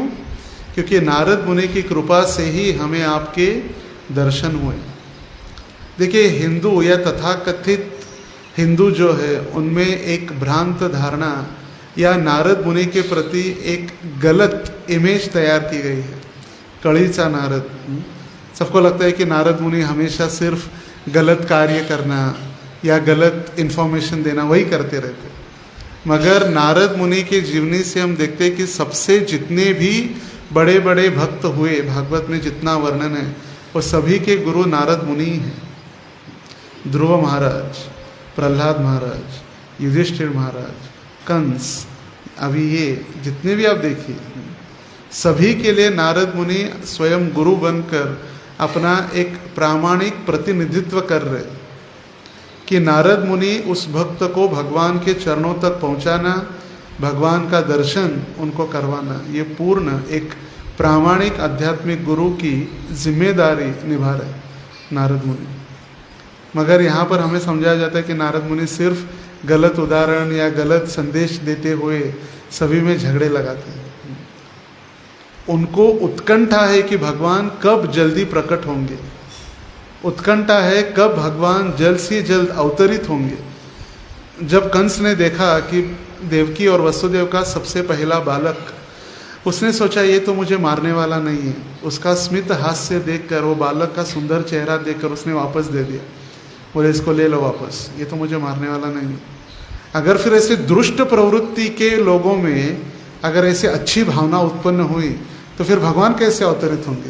क्योंकि नारद मुनि की कृपा से ही हमें आपके दर्शन हुए। देखिए, हिंदू या तथाकथित हिंदू जो है उनमें एक भ्रांत धारणा या नारद मुनि के प्रति एक गलत इमेज तैयार की गई है। कड़ीचा नारद, सबको लगता है कि नारद मुनि हमेशा सिर्फ गलत कार्य करना या गलत इन्फॉर्मेशन देना वही करते रहते। मगर नारद मुनि की जीवनी से हम देखते हैं कि सबसे जितने भी बड़े बड़े भक्त हुए, भागवत में जितना वर्णन है, वो सभी के गुरु नारद मुनि हैं। ध्रुव महाराज, प्रहलाद महाराज, युधिष्ठिर महाराज, कंस, अभी ये जितने भी आप देखिए, सभी के लिए नारद मुनि स्वयं गुरु बनकर अपना एक प्रामाणिक प्रतिनिधित्व कर रहे कि नारद मुनि उस भक्त को भगवान के चरणों तक पहुंचाना, भगवान का दर्शन उनको करवाना, ये पूर्ण एक प्रामाणिक आध्यात्मिक गुरु की जिम्मेदारी निभा रहे नारद मुनि। मगर यहाँ पर हमें समझाया जाता है कि नारद मुनि सिर्फ गलत उदाहरण या गलत संदेश देते हुए सभी में झगड़े लगाते हैं। उनको उत्कंठा है कि भगवान कब जल्दी प्रकट होंगे, उत्कंठा है कब भगवान जल्द से जल्द अवतरित होंगे। जब कंस ने देखा कि देवकी और वसुदेव का सबसे पहला बालक, उसने सोचा ये तो मुझे मारने वाला नहीं है, उसका स्मित हास्य देखकर, वो बालक का सुंदर चेहरा देखकर उसने वापस दे दिया, बोले इसको ले लो वापस, ये तो मुझे मारने वाला नहीं है। अगर फिर ऐसे दुष्ट प्रवृत्ति के लोगों में अगर ऐसे अच्छी भावना उत्पन्न हुई तो फिर भगवान कैसे अवतरित होंगे?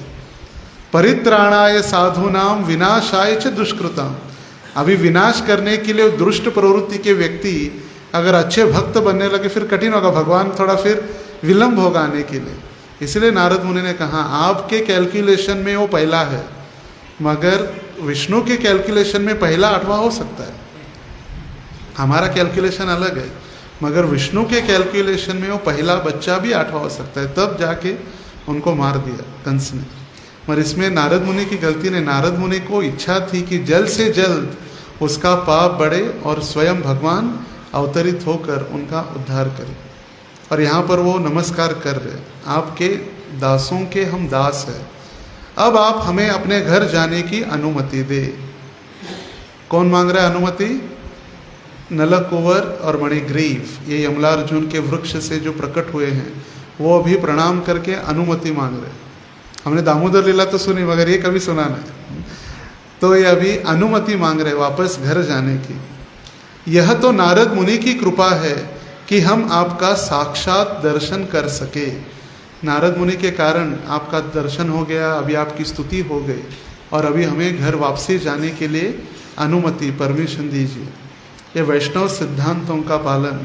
परित्राणाय साधूनाम विनाशाय च दुष्कृताम। अभी विनाश करने के लिए दुष्ट प्रवृत्ति के व्यक्ति अगर अच्छे भक्त बनने लगे फिर कठिन होगा, भगवान थोड़ा फिर विलंब होगा आने के लिए। इसलिए नारद मुनि ने कहा आपके कैलकुलेशन में वो पहला है, मगर विष्णु के कैलकुलेशन में पहला 8वां हो सकता है। हमारा कैलकुलेशन अलग है, मगर विष्णु के कैलकुलेशन में वो पहला बच्चा भी 8वां हो सकता है। तब जाके उनको मार दिया कंस ने। मगर इसमें नारद मुनि की गलती नहीं, नारद मुनि को इच्छा थी कि जल्द से जल्द उसका पाप बढ़े और स्वयं भगवान अवतरित होकर उनका उद्धार करे। और यहाँ पर वो नमस्कार कर रहे, आपके दासों के हम दास हैं, अब आप हमें अपने घर जाने की अनुमति दे। कौन मांग रहा है अनुमति? नलकुवर और मणिग्रीव, ये यमलार्जुन के वृक्ष से जो प्रकट हुए हैं, वो अभी प्रणाम करके अनुमति मांग रहे। हमने दामोदर लीला तो सुनी, मगर ये कभी सुना नहीं। तो ये अभी अनुमति मांग रहे वापस घर जाने की। यह तो नारद मुनि की कृपा है कि हम आपका साक्षात दर्शन कर सके। नारद मुनि के कारण आपका दर्शन हो गया, अभी आपकी स्तुति हो गई, और अभी हमें घर वापसी जाने के लिए अनुमति, परमिशन दीजिए। ये वैष्णव सिद्धांतों का पालन,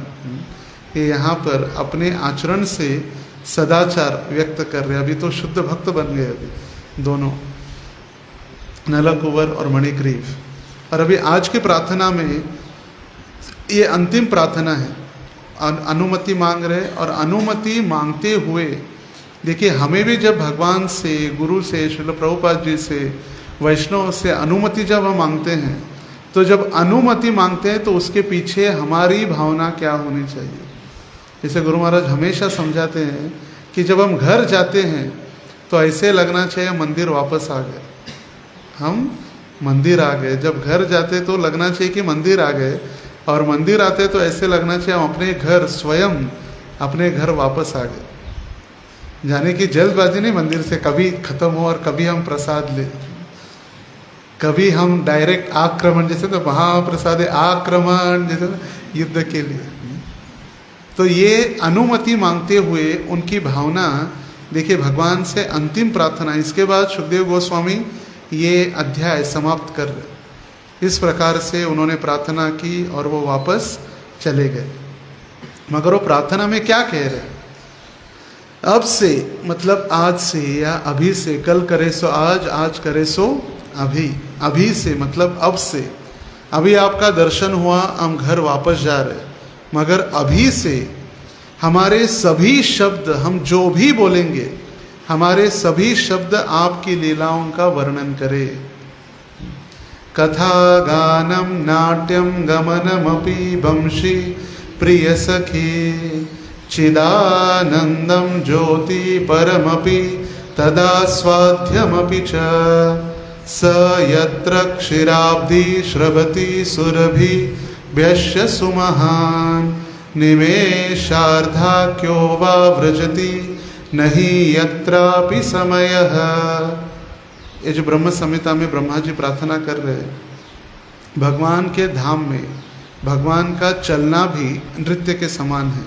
ये यहाँ पर अपने आचरण से सदाचार व्यक्त कर रहे। अभी तो शुद्ध भक्त बन गए अभी दोनों, नलकुवर और मणिग्रीव। और अभी आज की प्रार्थना में ये अंतिम प्रार्थना है, अनुमति मांग रहे। और अनुमति मांगते हुए देखिए, हमें भी जब भगवान से, गुरु से, श्रील प्रभुपाद जी से, वैष्णव से अनुमति जब हम मांगते हैं, तो जब अनुमति मांगते हैं तो उसके पीछे हमारी भावना क्या होनी चाहिए। जैसे गुरु महाराज हमेशा समझाते हैं कि जब हम घर जाते हैं तो ऐसे लगना चाहिए मंदिर वापस आ गए, हम मंदिर आ गए। जब घर जाते तो लगना चाहिए कि मंदिर आ गए, और मंदिर आते तो ऐसे लगना चाहिए हम अपने घर, स्वयं अपने घर वापस आ गए। जाने की जल्दबाजी नहीं मंदिर से, कभी खत्म हो और कभी हम प्रसाद ले, कभी हम डायरेक्ट आक्रमण, जैसे तो महाप्रसाद आक्रमण जैसे युद्ध के लिए। तो ये अनुमति मांगते हुए उनकी भावना देखिए भगवान से अंतिम प्रार्थना। इसके बाद सुखदेव गोस्वामी ये अध्याय समाप्त कर रहे। इस प्रकार से उन्होंने प्रार्थना की और वो वापस चले गए। मगर वो प्रार्थना में क्या कह रहे? अब से मतलब आज से या अभी से, कल करे सो आज, आज करे सो अभी। अभी से मतलब अब से, अभी आपका दर्शन हुआ, हम घर वापस जा रहे, मगर अभी से हमारे सभी शब्द, हम जो भी बोलेंगे, हमारे सभी शब्द आपकी लीलाओं का वर्णन करें। कथा गानम नाट्यम गमनमपि वंशी प्रिय सखी चिदानंदम ज्योति परमपि तदा स्वाध्यमपि च स यत्र क्षीराब्धि श्रवति सुरभि व्यश्य सुमहान निमेषार्धाख्यो वा व्रजति नहीं यत्रापि समयः। ये जो ब्रह्म संहिता में ब्रह्मा जी प्रार्थना कर रहे हैं, भगवान के धाम में भगवान का चलना भी नृत्य के समान है।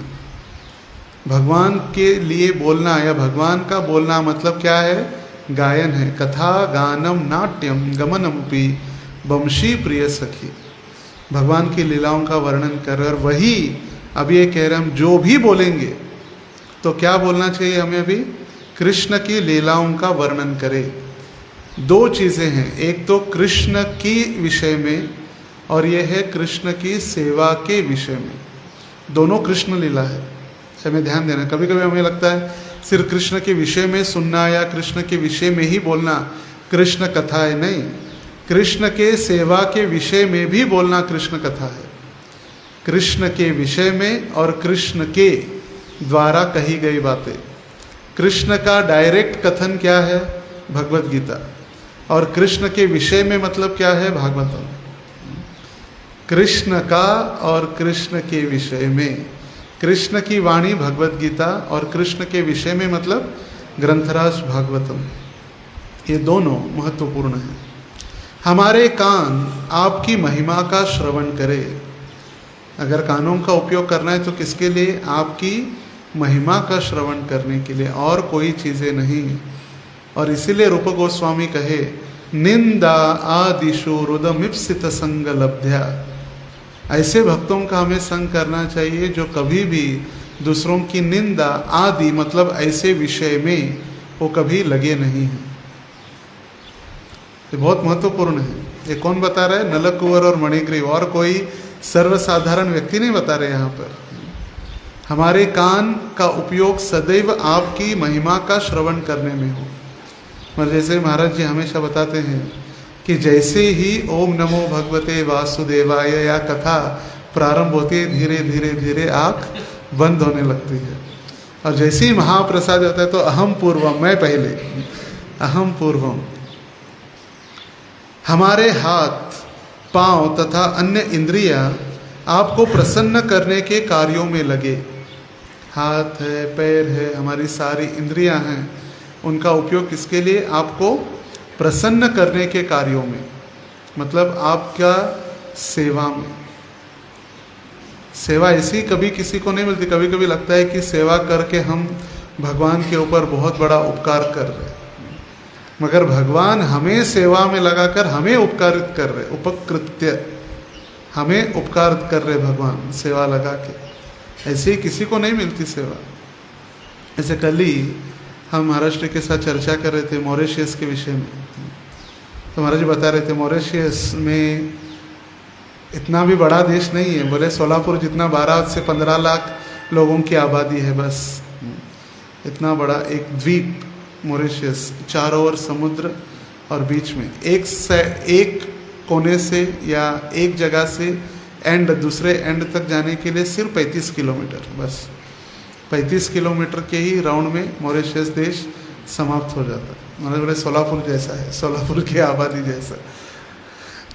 भगवान के लिए बोलना या भगवान का बोलना मतलब क्या है? गायन है। कथा गानम नाट्यम गमनमपि वंशी प्रिय सखी, भगवान की लीलाओं का वर्णन कर। और वही अभी ये कह रहे हम जो भी बोलेंगे तो क्या बोलना चाहिए हमें? अभी कृष्ण की लीलाओं का वर्णन करें। दो चीज़ें हैं, एक तो कृष्ण की विषय में और यह है कृष्ण की सेवा के विषय में। दोनों कृष्ण लीला है, हमें ध्यान देना। कभी कभी हमें लगता है सिर्फ कृष्ण के विषय में सुनना या कृष्ण के विषय में ही बोलना कृष्ण कथा है। नहीं, कृष्ण के सेवा के विषय में भी बोलना कृष्ण कथा है। कृष्ण के विषय में और कृष्ण के द्वारा कही गई बातें। कृष्ण का डायरेक्ट कथन क्या है? भगवत गीता। और कृष्ण के विषय में मतलब क्या है? भागवतम। कृष्ण का और कृष्ण के विषय में, कृष्ण की वाणी भगवत गीता और कृष्ण के विषय में मतलब ग्रंथराज भागवतम। ये दोनों महत्वपूर्ण हैं। हमारे कान आपकी महिमा का श्रवण करे। अगर कानों का उपयोग करना है तो किसके लिए? आपकी महिमा का श्रवण करने के लिए, और कोई चीज़ें नहीं। और इसीलिए रूप गोस्वामी कहे, निंदा आदिशु रुदमिप्सित संग लब्ध्या। ऐसे भक्तों का हमें संग करना चाहिए जो कभी भी दूसरों की निंदा आदि मतलब ऐसे विषय में वो कभी लगे नहीं हैं। ये बहुत महत्वपूर्ण है। ये कौन बता रहा है? नल कुंवर और मणिग्रीव, और कोई सर्वसाधारण व्यक्ति नहीं बता रहे यहाँ पर। हमारे कान का उपयोग सदैव आपकी महिमा का श्रवण करने में हो। और जैसे महाराज जी हमेशा बताते हैं कि जैसे ही ओम नमो भगवते वासुदेवाय या कथा प्रारंभ होती है, धीरे धीरे धीरे आँख बंद होने लगती है। और जैसे ही महाप्रसाद होता है तो अहम पूर्वम, मैं पहले, अहम पूर्वम। हमारे हाथ, पांव तथा अन्य इंद्रियां आपको प्रसन्न करने के कार्यों में लगे। हाथ है, पैर है, हमारी सारी इंद्रियां हैं, उनका उपयोग किसके लिए? आपको प्रसन्न करने के कार्यों में, मतलब आपका सेवा में। सेवा ऐसी कभी किसी को नहीं मिलती। कभी कभी लगता है कि सेवा करके हम भगवान के ऊपर बहुत बड़ा उपकार कर रहे हैं, मगर भगवान हमें सेवा में लगाकर हमें उपकारित कर रहे, उपकृत्य, हमें उपकार कर रहे भगवान सेवा लगा के। ऐसे ही किसी को नहीं मिलती सेवा। ऐसे कल ही हम महाराष्ट्र के साथ चर्चा कर रहे थे मॉरिशियस के विषय में। तो महाराज जी बता रहे थे मॉरिशियस में इतना भी बड़ा देश नहीं है, बोले सोलापुर जितना 12 से 15 लाख लोगों की आबादी है बस। इतना बड़ा एक द्वीप मॉरिशियस, चारों ओर समुद्र और बीच में एक कोने से या एक जगह से दूसरे एंड तक जाने के लिए सिर्फ 35 किलोमीटर, बस 35 किलोमीटर के ही राउंड में मॉरिशियस देश समाप्त हो जाता है। मतलब बोले सोलापुर जैसा है, सोलापुर की आबादी जैसा।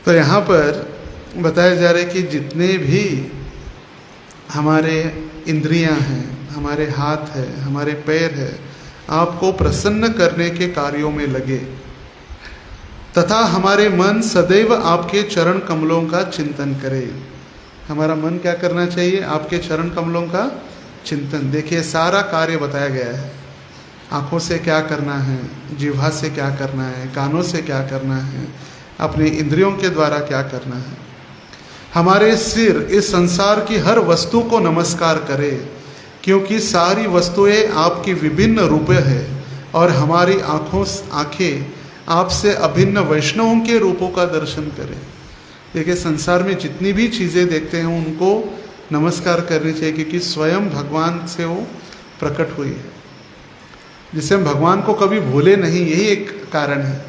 तो यहाँ पर बताया जा रहा है कि जितने भी हमारे इंद्रियां हैं, हमारे हाथ है, हमारे पैर है, आपको प्रसन्न करने के कार्यों में लगे, तथा हमारे मन सदैव आपके चरण कमलों का चिंतन करे। हमारा मन क्या करना चाहिए? आपके चरण कमलों का चिंतन। देखिए सारा कार्य बताया गया है। आँखों से क्या करना है, जिह्वा से क्या करना है, कानों से क्या करना है, अपने इंद्रियों के द्वारा क्या करना है। हमारे सिर इस संसार की हर वस्तु को नमस्कार करे, क्योंकि सारी वस्तुएं आपकी विभिन्न रूप है, और हमारी आँखें आपसे अभिन्न वैष्णवों के रूपों का दर्शन करें। देखिए संसार में जितनी भी चीज़ें देखते हैं उनको नमस्कार करनी चाहिए, क्योंकि स्वयं भगवान से वो प्रकट हुई है, जिससे हम भगवान को कभी भूले नहीं। यही एक कारण है।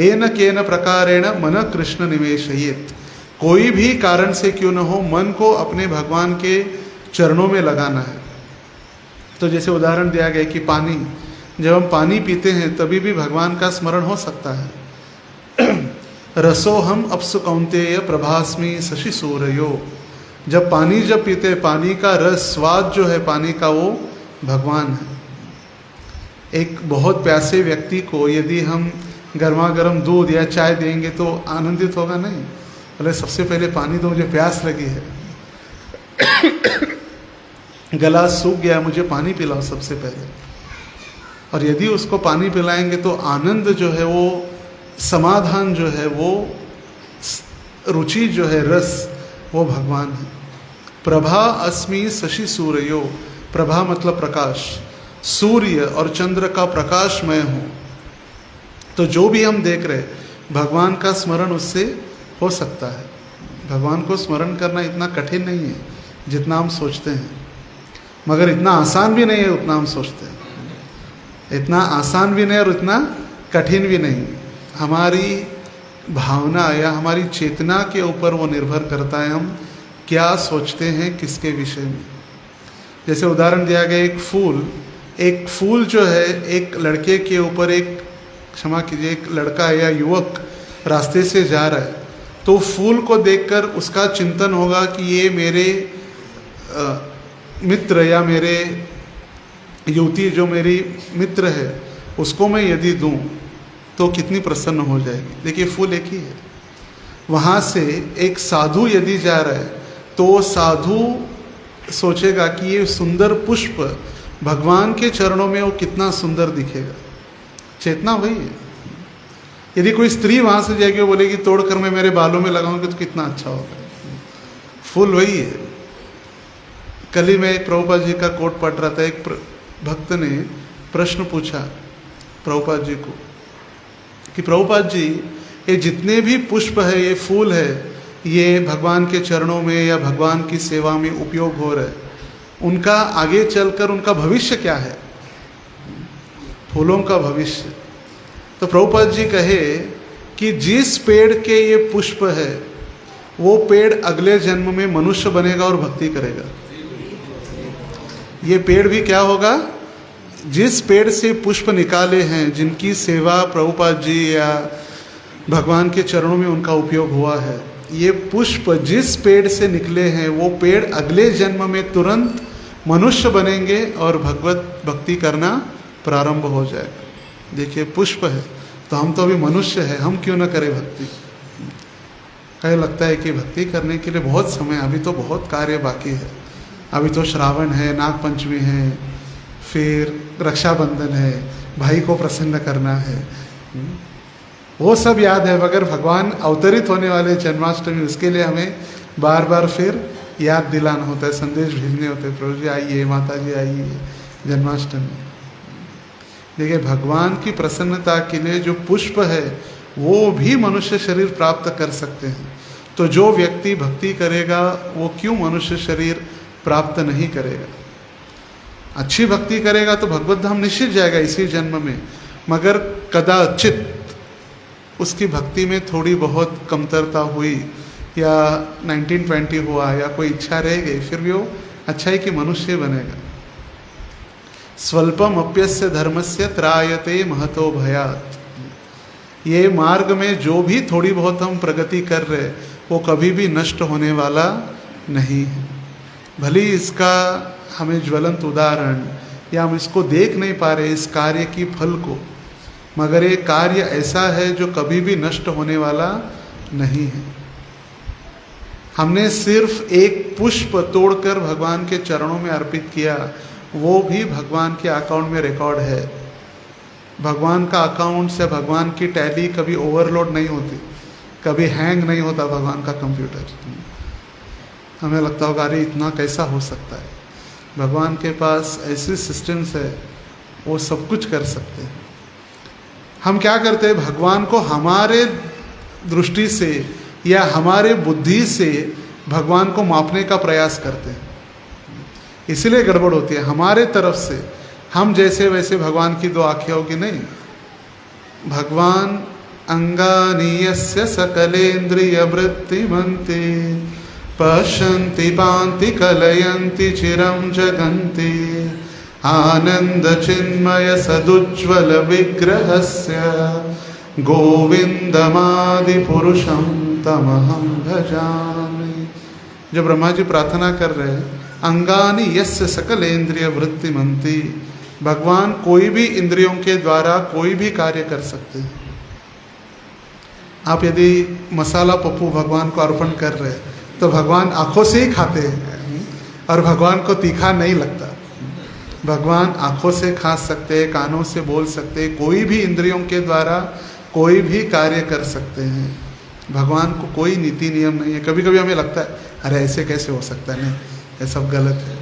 एन केन प्रकारेण मन कृष्ण निवेशयेत। कोई भी कारण से क्यों न हो, मन को अपने भगवान के चरणों में लगाना है। तो जैसे उदाहरण दिया गया कि पानी, जब हम पानी पीते हैं तभी भी भगवान का स्मरण हो सकता है। रसो हम अपसु कौन्तेय प्रभास्मि शशि सूर्यो। जब पीते हैं, पानी का रस, स्वाद जो है पानी का, वो भगवान है। एक बहुत प्यासे व्यक्ति को यदि हम गर्मा गर्म दूध या चाय देंगे तो आनंदित होगा नहीं। बोले सबसे पहले पानी दो, मुझे प्यास लगी है, गला सूख गया, मुझे पानी पिलाओ सबसे पहले। और यदि उसको पानी पिलाएंगे तो आनंद जो है, वो समाधान जो है, वो रुचि जो है, रस, वो भगवान है। प्रभा अस्मि शशि सूर्यो। प्रभा मतलब प्रकाश, सूर्य और चंद्र का प्रकाश मैं हूँ। तो जो भी हम देख रहे, भगवान का स्मरण उससे हो सकता है। भगवान को स्मरण करना इतना कठिन नहीं है जितना हम सोचते हैं, मगर इतना आसान भी नहीं है उतना हम सोचते हैं। इतना आसान भी नहीं और इतना कठिन भी नहीं। हमारी भावना या हमारी चेतना के ऊपर वो निर्भर करता है, हम क्या सोचते हैं किसके विषय में। जैसे उदाहरण दिया गया, एक फूल जो है, एक लड़के के ऊपर, क्षमा कीजिए, एक लड़का या युवक रास्ते से जा रहा है, तो फूल को देखकर उसका चिंतन होगा कि ये मेरे मित्र या मेरे युवती जो मेरी मित्र है, उसको मैं यदि दूं तो कितनी प्रसन्न हो जाएगी। देखिए फूल एक ही है, वहाँ से एक साधु यदि जा रहा है तो वो साधु सोचेगा कि ये सुंदर पुष्प भगवान के चरणों में वो कितना सुंदर दिखेगा। चेतना वही है। यदि कोई स्त्री वहाँ से जाएगी वो बोलेगी तोड़ कर मैं मेरे बालों में लगाऊंगी तो कितना अच्छा होगा। फूल वही है। कल ही मैं एक प्रभुपाद जी का कोट पढ़ रहा था। एक भक्त ने प्रश्न पूछा प्रभुपाद जी को कि प्रभुपाद जी ये जितने भी पुष्प है, ये फूल है, ये भगवान के चरणों में या भगवान की सेवा में उपयोग हो रहा है, उनका आगे चलकर उनका भविष्य क्या है, फूलों का भविष्य। तो प्रभुपाद जी कहे कि जिस पेड़ के ये पुष्प है वो पेड़ अगले जन्म में मनुष्य बनेगा और भक्ति करेगा। ये पेड़ भी क्या होगा, जिस पेड़ से पुष्प निकाले हैं, जिनकी सेवा प्रभुपाद जी या भगवान के चरणों में उनका उपयोग हुआ है, ये पुष्प जिस पेड़ से निकले हैं वो पेड़ अगले जन्म में तुरंत मनुष्य बनेंगे और भगवत भक्ति करना प्रारंभ हो जाएगा। देखिए पुष्प है तो हम तो अभी मनुष्य है, हम क्यों ना करें भक्ति। कहीं लगता है कि भक्ति करने के लिए बहुत समय, अभी तो बहुत कार्य बाकी है। अभी तो श्रावण है, नाग पंचमी है, फिर रक्षाबंधन है, भाई को प्रसन्न करना है, वो सब याद है, मगर भगवान अवतरित होने वाले जन्माष्टमी उसके लिए हमें बार बार फिर याद दिलाना होता है, संदेश भेजने होते हैं, प्रभु जी आइए, माता जी आइए, जन्माष्टमी। देखिए भगवान की प्रसन्नता के लिए जो पुष्प है वो भी मनुष्य शरीर प्राप्त कर सकते हैं। तो जो व्यक्ति भक्ति करेगा वो क्यों मनुष्य शरीर प्राप्त नहीं करेगा। अच्छी भक्ति करेगा तो भगवत धाम निश्चित जाएगा इसी जन्म में, मगर कदाचित उसकी भक्ति में थोड़ी बहुत कमतरता हुई या 1920 हुआ या कोई इच्छा रह गई, फिर भी वो अच्छा है कि मनुष्य बनेगा। स्वल्पम अप्यस्य धर्मस्य त्रायते महतो भयात्। ये मार्ग में जो भी थोड़ी बहुत हम प्रगति कर रहे वो कभी भी नष्ट होने वाला नहीं है। भले इसका हमें ज्वलंत उदाहरण या हम इसको देख नहीं पा रहे इस कार्य की फल को, मगर ये कार्य ऐसा है जो कभी भी नष्ट होने वाला नहीं है। हमने सिर्फ एक पुष्प तोड़कर भगवान के चरणों में अर्पित किया, वो भी भगवान के अकाउंट में रिकॉर्ड है। भगवान का अकाउंट से भगवान की टैली कभी ओवरलोड नहीं होती, कभी हैंग नहीं होता भगवान का कंप्यूटर। हमें लगता होगा अरे इतना कैसा हो सकता है। भगवान के पास ऐसी सिस्टम्स है, वो सब कुछ कर सकते हैं। हम क्या करते हैं, भगवान को हमारे दृष्टि से या हमारे बुद्धि से भगवान को मापने का प्रयास करते हैं, इसलिए गड़बड़ होती है। हमारे तरफ से हम जैसे वैसे भगवान की दो आँखें होगी नहीं। भगवान अंगानीयस्य सकलेन्द्रिय वृत्तिमन्ति पश्यन्ति पान्ति कलयन्ति चिरं जगन्ति आनंद चिन्मय सदुज्ज्वल विग्रहस्य गोविंदमादि पुरुषं तमहं भजामि। जब ब्रह्मा जी प्रार्थना कर रहे हैं अंगानि यस्य सकलेन्द्रिय वृत्तिमन्ति, भगवान कोई भी इंद्रियों के द्वारा कोई भी कार्य कर सकते हैं। आप यदि मसाला पप्पू भगवान को अर्पण कर रहे हैं तो भगवान आंखों से ही खाते हैं और भगवान को तीखा नहीं लगता। भगवान आंखों से खा सकते हैं, कानों से बोल सकते हैं, कोई भी इंद्रियों के द्वारा कोई भी कार्य कर सकते हैं। भगवान को कोई नीति नियम नहीं है। कभी कभी हमें लगता है अरे ऐसे कैसे हो सकता है, नहीं ये सब गलत है,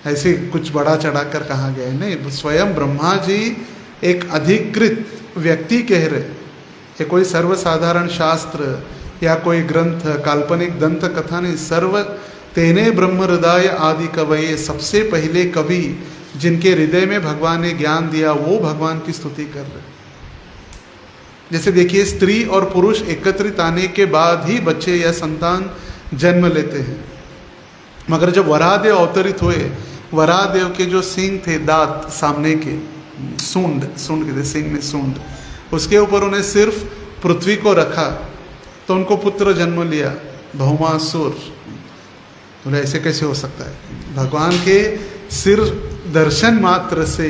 ऐसे कुछ बड़ा चढ़ा कर कहा गया है। नहीं, स्वयं ब्रह्मा जी एक अधिकृत व्यक्ति कह रहे, ये कोई सर्वसाधारण शास्त्र या कोई ग्रंथ काल्पनिक दंत कथा नहीं। सर्व तेने ब्रह्म हृदय आदि कवये, सबसे पहले कवि जिनके हृदय में भगवान ने ज्ञान दिया वो भगवान की स्तुति कर रहे। जैसे देखिए स्त्री और पुरुष एकत्रित आने के बाद ही बच्चे या संतान जन्म लेते हैं, मगर जब वराहदेव अवतरित हुए, वराहदेव के जो सींग थे, दांत सामने के, सूंड के थे, सींग में सूंड, उसके ऊपर उन्हें सिर्फ पृथ्वी को रखा तो उनको पुत्र जन्म लिया, भौमासुर। बोले ऐसे कैसे हो सकता है। भगवान के सिर दर्शन मात्र से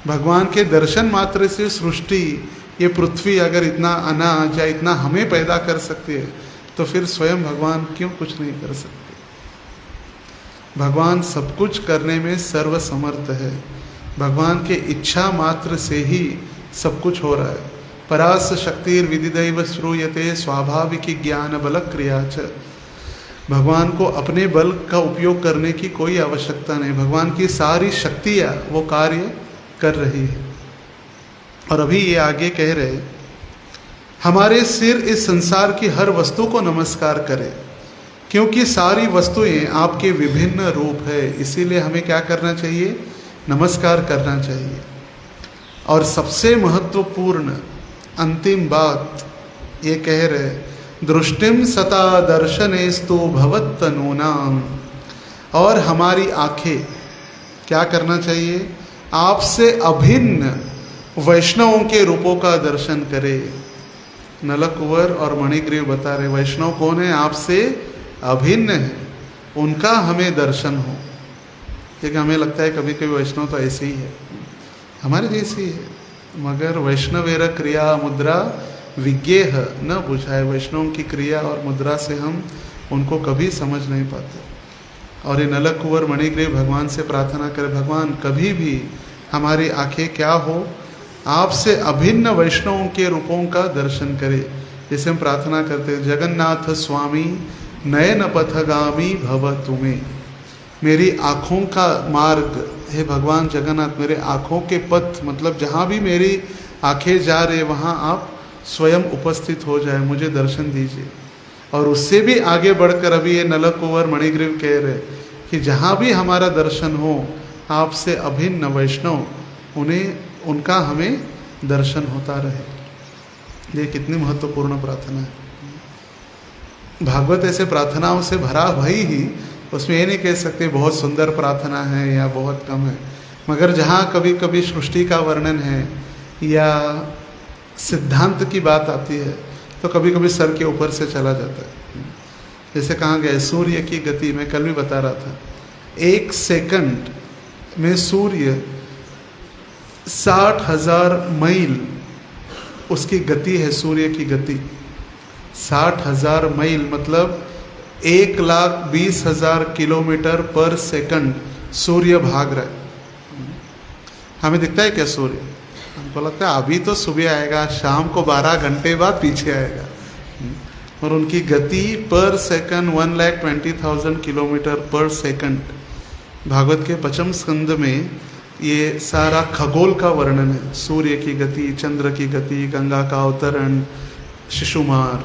भगवान के दर्शन मात्र से सृष्टि, ये पृथ्वी अगर इतना अनाज या इतना हमें पैदा कर सकती है, तो फिर स्वयं भगवान क्यों कुछ नहीं कर सकते? भगवान सब कुछ करने में सर्वसमर्थ है। भगवान के इच्छा मात्र से ही सब कुछ हो रहा है। परास शक्तिर विदिदैव श्रूयते स्वाभाविकी ज्ञान बल क्रिया च। भगवान को अपने बल का उपयोग करने की कोई आवश्यकता नहीं। भगवान की सारी शक्तियाँ वो कार्य कर रही है। और अभी ये आगे कह रहे, हमारे सिर इस संसार की हर वस्तु को नमस्कार करे, क्योंकि सारी वस्तुएं आपके विभिन्न रूप है, इसीलिए हमें क्या करना चाहिए? नमस्कार करना चाहिए। और सबसे महत्वपूर्ण अंतिम बात ये कह रहे, दृष्टिम सता दर्शनेस्तु भवत्तनूनाम। और हमारी आंखें क्या करना चाहिए? आपसे अभिन्न वैष्णवों के रूपों का दर्शन करे। नलकुंवर और मणिग्रीव बता रहे वैष्णव कौन है? आपसे अभिन्न है, उनका हमें दर्शन हो। क्योंकि हमें लगता है कभी कभी वैष्णव तो ऐसे ही है, हमारे जैसे ही है, मगर वैष्णवेर क्रिया मुद्रा विज्ञेह न बुझाए। वैष्णव की क्रिया और मुद्रा से हम उनको कभी समझ नहीं पाते। और ये नलकुंवर मणिग्रीव भगवान से प्रार्थना करें, भगवान कभी भी हमारी आंखें क्या हो? आपसे अभिन्न वैष्णवों के रूपों का दर्शन करे। जैसे हम प्रार्थना करते हैं, जगन्नाथ स्वामी नयन पथगामी भव तुम्हें। मेरी आँखों का मार्ग, हे भगवान जगन्नाथ, मेरे आँखों के पथ, मतलब जहाँ भी मेरी आँखें जा रहे वहाँ आप स्वयं उपस्थित हो जाए, मुझे दर्शन दीजिए। और उससे भी आगे बढ़कर अभी ये नलकुंवर मणिग्रीव कह रहे कि जहाँ भी हमारा दर्शन हो, आपसे अभिन्न वैष्णव, उनका हमें दर्शन होता रहे। ये कितनी महत्वपूर्ण प्रार्थना है। भागवत ऐसे प्रार्थनाओं से भरा भई ही, उसमें ये नहीं कह सकते बहुत सुंदर प्रार्थना है या बहुत कम है, मगर जहाँ कभी कभी सृष्टि का वर्णन है या सिद्धांत की बात आती है, तो कभी कभी सर के ऊपर से चला जाता है। जैसे कहा गया सूर्य की गति, मैं कल भी बता रहा था, 1 सेकंड में सूर्य 60,000 मील उसकी गति है। सूर्य की गति 60,000 मील मतलब 1,20,000 किलोमीटर पर सेकंड सूर्य भाग रहा है। हमें दिखता है क्या सूर्य? हमको लगता है अभी तो सुबह आएगा, शाम को 12 घंटे बाद पीछे आएगा। और उनकी गति पर सेकंड 1,20,000 किलोमीटर पर सेकंड। भागवत के 5वें स्कंद में ये सारा खगोल का वर्णन है। सूर्य की गति, चंद्र की गति, गंगा का अवतरण, शिशुमार,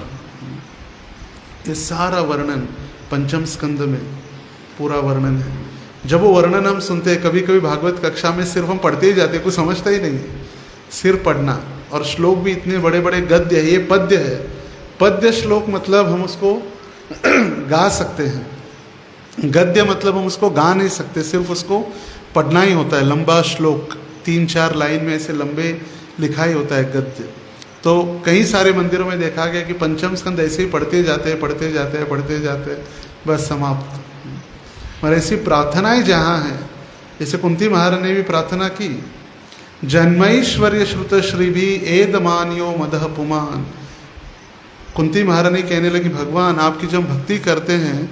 ये सारा वर्णन 5वें स्कंद में पूरा वर्णन है। जब वो वर्णन हम सुनते हैं, कभी कभी भागवत कक्षा में सिर्फ हम पढ़ते ही जाते, कुछ समझता ही नहीं, सिर्फ पढ़ना। और श्लोक भी इतने बड़े बड़े गद्य है, ये पद्य है। पद्य श्लोक मतलब हम उसको गा सकते हैं, गद्य मतलब हम उसको गा नहीं सकते, सिर्फ उसको पढ़ना ही होता है। लंबा श्लोक 3-4 लाइन में ऐसे लंबे लिखा ही होता है गद्य। तो कई सारे मंदिरों में देखा गया कि 5वें स्कंद ऐसे ही पढ़ते जाते हैं, पढ़ते जाते हैं, पढ़ते जाते हैं, बस समाप्त। और ऐसी प्रार्थनाएं जहाँ हैं, जैसे कुंती महारानी ने भी प्रार्थना की, जन्मैश्वर्य श्रुत श्री भी एदमान्यो मदह पुमान। कुंती महारानी कहने लगी, भगवान आपकी जब भक्ति करते हैं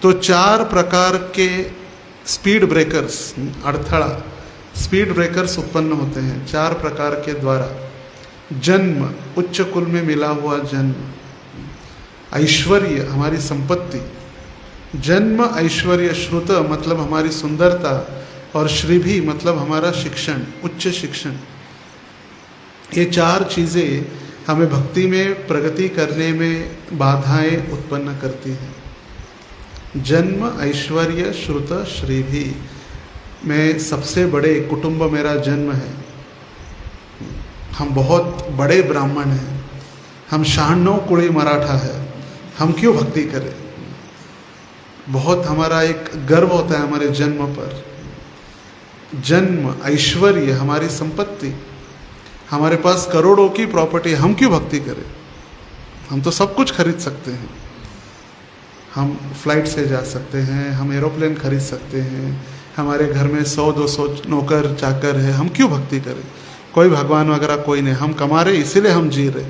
तो 4 प्रकार के स्पीड ब्रेकर्स, अड़थड़ा स्पीड ब्रेकर्स उत्पन्न होते हैं 4 प्रकार के द्वारा। जन्म, उच्च कुल में मिला हुआ जन्म, ऐश्वर्य हमारी संपत्ति, जन्म ऐश्वर्य, श्रुत मतलब हमारी सुंदरता, और श्रीभी मतलब हमारा शिक्षण, उच्च शिक्षण। ये 4 चीज़ें हमें भक्ति में प्रगति करने में बाधाएं उत्पन्न करती हैं। जन्म, ऐश्वर्य, श्रुत, श्रीभी। मैं सबसे बड़े कुटुंब, मेरा जन्म है, हम बहुत बड़े ब्राह्मण हैं, हम 96 कुड़ी मराठा है, हम क्यों भक्ति करें? बहुत हमारा एक गर्व होता है हमारे जन्म पर। जन्म, ऐश्वर्य हमारी संपत्ति, हमारे पास करोड़ों की प्रॉपर्टी, हम क्यों भक्ति करें? हम तो सब कुछ खरीद सकते हैं, हम फ्लाइट से जा सकते हैं, हम एरोप्लेन खरीद सकते हैं, हमारे घर में 100-200 नौकर चाकर है, हम क्यों भक्ति करें? कोई भगवान वगैरह कोई नहीं, हम कमा रहे इसीलिए हम जी रहे,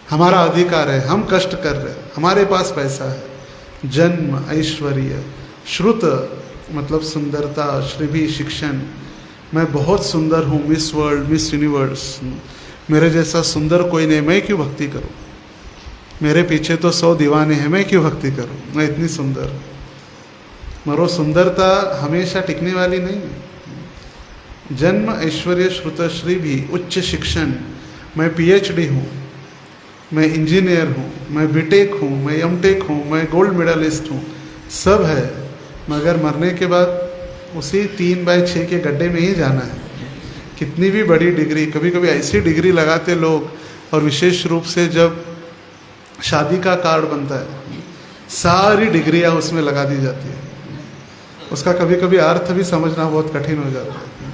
हमारा अधिकार है, हम कष्ट कर रहे, हमारे पास पैसा है। जन्म, ऐश्वर्य, श्रुत मतलब सुंदरता, श्रीभी, शिक्षण, मैं बहुत सुंदर हूँ, मिस वर्ल्ड, मिस यूनिवर्स, मेरे जैसा सुंदर कोई नहीं, मैं क्यों भक्ति करूँ? मेरे पीछे तो 100 दीवाने हैं, मैं क्यों भक्ति करूँ? मैं इतनी सुंदर हूँ। मरो सुंदरता हमेशा टिकने वाली नहीं है। जन्म, ऐश्वर्य, श्रुत, श्री भी, उच्च शिक्षण, मैं PhD हूँ, मैं इंजीनियर हूँ, मैं बीटेक हूँ, मैं एमटेक हूँ, मैं गोल्ड मेडलिस्ट हूँ, सब है, मगर मरने के बाद उसी 3/6 के गड्ढे में ही जाना है। कितनी भी बड़ी डिग्री, कभी कभी ऐसी डिग्री लगाते लोग, और विशेष रूप से जब शादी का कार्ड बनता है, सारी डिग्रियाँ उसमें लगा दी जाती है, उसका कभी कभी अर्थ भी समझना बहुत कठिन हो जाता है,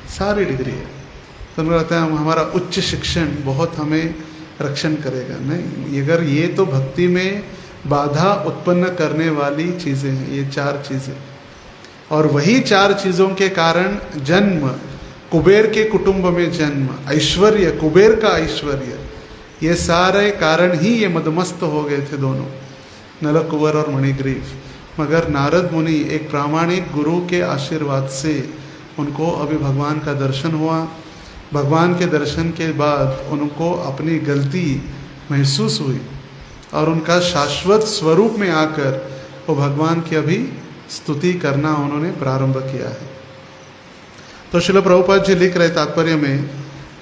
सारी डिग्री है। तो उनको लगता है हमारा उच्च शिक्षण बहुत हमें रक्षण करेगा। नहीं, अगर ये तो भक्ति में बाधा उत्पन्न करने वाली चीज़ें हैं, ये 4 चीज़ें, और वही 4 चीज़ों के कारण जन्म, कुबेर के कुटुंब में जन्म, ऐश्वर्य, कुबेर का ऐश्वर्य, ये सारे कारण ही ये मदमस्त हो गए थे दोनों, नलकुबर और मणिग्रीव। मगर नारद मुनि एक प्रामाणिक गुरु के आशीर्वाद से उनको अभी भगवान का दर्शन हुआ। भगवान के दर्शन के बाद उनको अपनी गलती महसूस हुई और उनका शाश्वत स्वरूप में आकर वो भगवान की अभी स्तुति करना उन्होंने प्रारंभ किया है। तो श्रील प्रभुपाद जी लिख रहे तात्पर्य में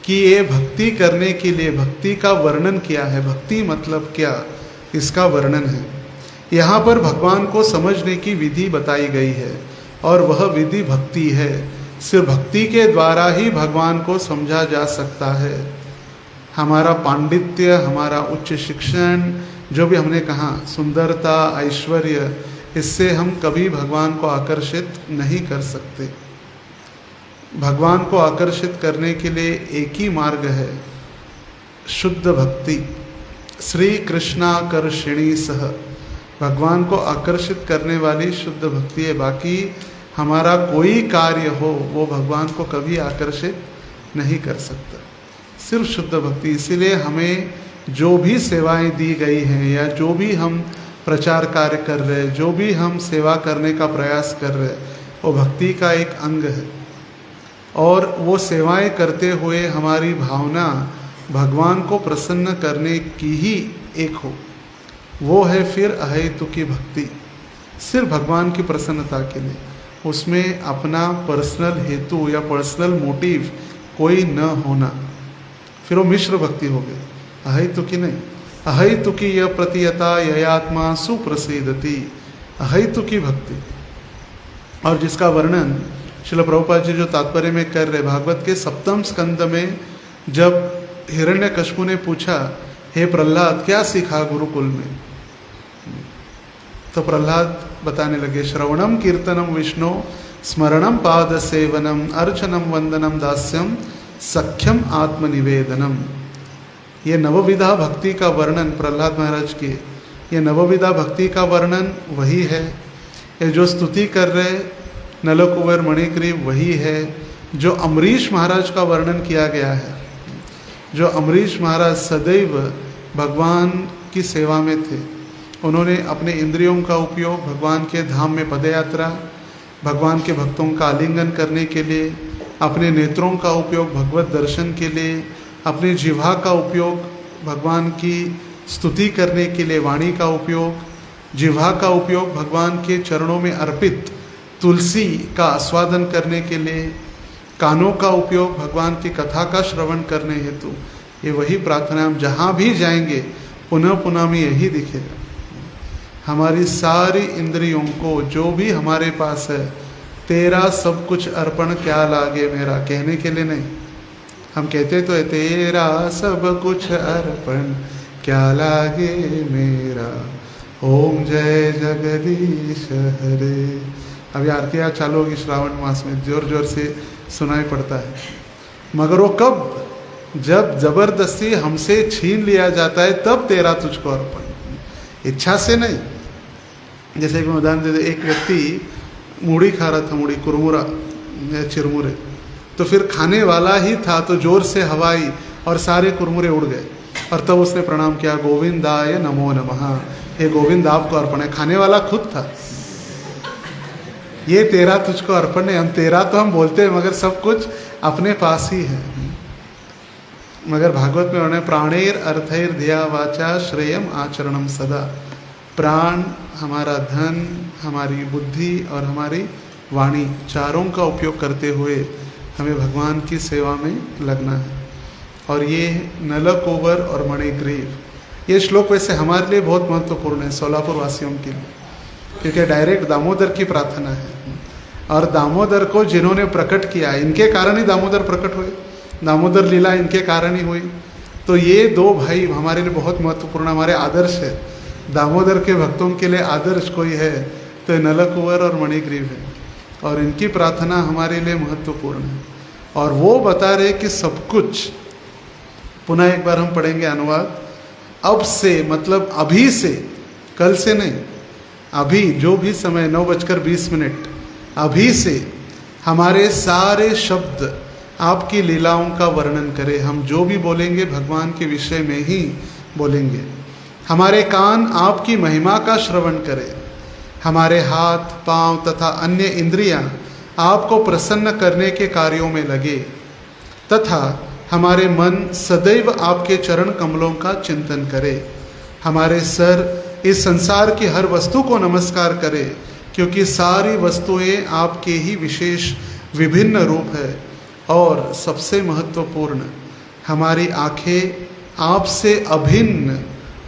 कि ये भक्ति करने के लिए भक्ति का वर्णन किया है। भक्ति मतलब क्या, इसका वर्णन है। यहाँ पर भगवान को समझने की विधि बताई गई है और वह विधि भक्ति है। सिर्फ भक्ति के द्वारा ही भगवान को समझा जा सकता है। हमारा पांडित्य, हमारा उच्च शिक्षण, जो भी हमने कहा, सुंदरता, ऐश्वर्य, इससे हम कभी भगवान को आकर्षित नहीं कर सकते। भगवान को आकर्षित करने के लिए एक ही मार्ग है, शुद्ध भक्ति। श्री कृष्णाकर्षिणी सह, भगवान को आकर्षित करने वाली शुद्ध भक्ति है। बाकी हमारा कोई कार्य हो वो भगवान को कभी आकर्षित नहीं कर सकता, सिर्फ शुद्ध भक्ति। इसीलिए हमें जो भी सेवाएं दी गई हैं या जो भी हम प्रचार कार्य कर रहे हैं, जो भी हम सेवा करने का प्रयास कर रहे हैं, वो भक्ति का एक अंग है। और वो सेवाएं करते हुए हमारी भावना भगवान को प्रसन्न करने की ही एक हो, वो है फिर अहेतुकी भक्ति, सिर्फ भगवान की प्रसन्नता के लिए। उसमें अपना पर्सनल हेतु या पर्सनल मोटिव कोई न होना, फिर वो मिश्र भक्ति हो गई, अहेतुकी नहीं। अहेतुकी यह प्रतीयता ययात्मा सुप्रसिद्धति, अहेतुकी भक्ति। और जिसका वर्णन श्रील प्रभुपाद जी जो तात्पर्य में कर रहे, भागवत के 7वें स्कंद में जब हिरण्यकश्यप ने पूछा, हे प्रहलाद क्या सीखा गुरुकुल में, तो प्रहलाद बताने लगे, श्रवणम कीर्तनम विष्णु स्मरणम पाद सेवनम अर्चनम वंदनम दास्यम सख्यम आत्मनिवेदनम। ये नवविधा भक्ति का वर्णन प्रहलाद महाराज की, ये नवविधा भक्ति का वर्णन वही है। ये जो स्तुति कर रहे नलकुबर मणिग्रीव वही है जो अम्बरीश महाराज का वर्णन किया गया है। जो अम्बरीश महाराज सदैव भगवान की सेवा में थे, उन्होंने अपने इंद्रियों का उपयोग भगवान के धाम में पदयात्रा, भगवान के भक्तों का आलिंगन करने के लिए, अपने नेत्रों का उपयोग भगवत दर्शन के लिए, अपनी जिह्वा का उपयोग भगवान की स्तुति करने के लिए, वाणी का उपयोग, जिह्वा का उपयोग भगवान के चरणों में अर्पित तुलसी का आस्वादन करने के लिए, कानों का उपयोग भगवान की कथा का श्रवण करने हेतु। ये वही प्रार्थना, हम जहाँ भी जाएंगे पुनः पुनः में यही दिखेगा। हमारी सारी इंद्रियों को, जो भी हमारे पास है, तेरा सब कुछ अर्पण क्या लागे मेरा, कहने के लिए नहीं। हम कहते तो है तेरा सब कुछ अर्पण क्या लागे मेरा, ओम जय जगदीश हरे। अभी आरतियाँ चालू होगी श्रावण मास में, जोर जोर से सुनाई पड़ता है। मगर वो कब, जब जबरदस्ती हमसे छीन लिया जाता है, तब तेरा तुझको अर्पण, इच्छा से नहीं। जैसे कि मैं उदाहरण दे दूं, एक व्यक्ति मूढ़ी खा रहा था, मूढ़ी कुरमुरा या चिरमुरे, तो फिर खाने वाला ही था तो जोर से हवा आई और सारे कुरमुरे उड़ गए। और तब उसने प्रणाम किया, गोविंदाय नमो नमः, हे गोविंद आपको अर्पण है। खाने वाला खुद था। ये तेरा तुझको अर्पण है। हम तेरा तो हम बोलते हैं मगर सब कुछ अपने पास ही है। मगर भागवत में उन्होंने प्राणेर अर्थैर धिया वाचा श्रेयम आचरणम सदा, प्राण, हमारा धन, हमारी बुद्धि और हमारी वाणी, चारों का उपयोग करते हुए हमें भगवान की सेवा में लगना है। और ये नलकोवर और मणिग्रीव, ये श्लोक वैसे हमारे लिए बहुत महत्वपूर्ण है, सोलापुर वासियों के लिए, क्योंकि डायरेक्ट दामोदर की प्रार्थना है। और दामोदर को जिन्होंने प्रकट किया, इनके कारण ही दामोदर प्रकट हुए, दामोदर लीला इनके कारण ही हुई। तो ये दो भाई हमारे लिए बहुत महत्वपूर्ण, हमारे आदर्श है। दामोदर के भक्तों के लिए आदर्श कोई है तो ये नलकुंवर और मणिग्रीव है, और इनकी प्रार्थना हमारे लिए महत्वपूर्ण है। और वो बता रहे कि सब कुछ, पुनः एक बार हम पढ़ेंगे अनुवाद, अब से मतलब अभी से, कल से नहीं, अभी जो भी समय 9:20 अभी से हमारे सारे शब्द आपकी लीलाओं का वर्णन करें। हम जो भी बोलेंगे भगवान के विषय में ही बोलेंगे। हमारे कान आपकी महिमा का श्रवण करें, हमारे हाथ, पांव तथा अन्य इंद्रियां आपको प्रसन्न करने के कार्यों में लगे, तथा हमारे मन सदैव आपके चरण कमलों का चिंतन करे। हमारे सर इस संसार की हर वस्तु को नमस्कार करे, क्योंकि सारी वस्तुएं आपके ही विशेष विभिन्न रूप है। और सबसे महत्वपूर्ण, हमारी आंखें आपसे अभिन्न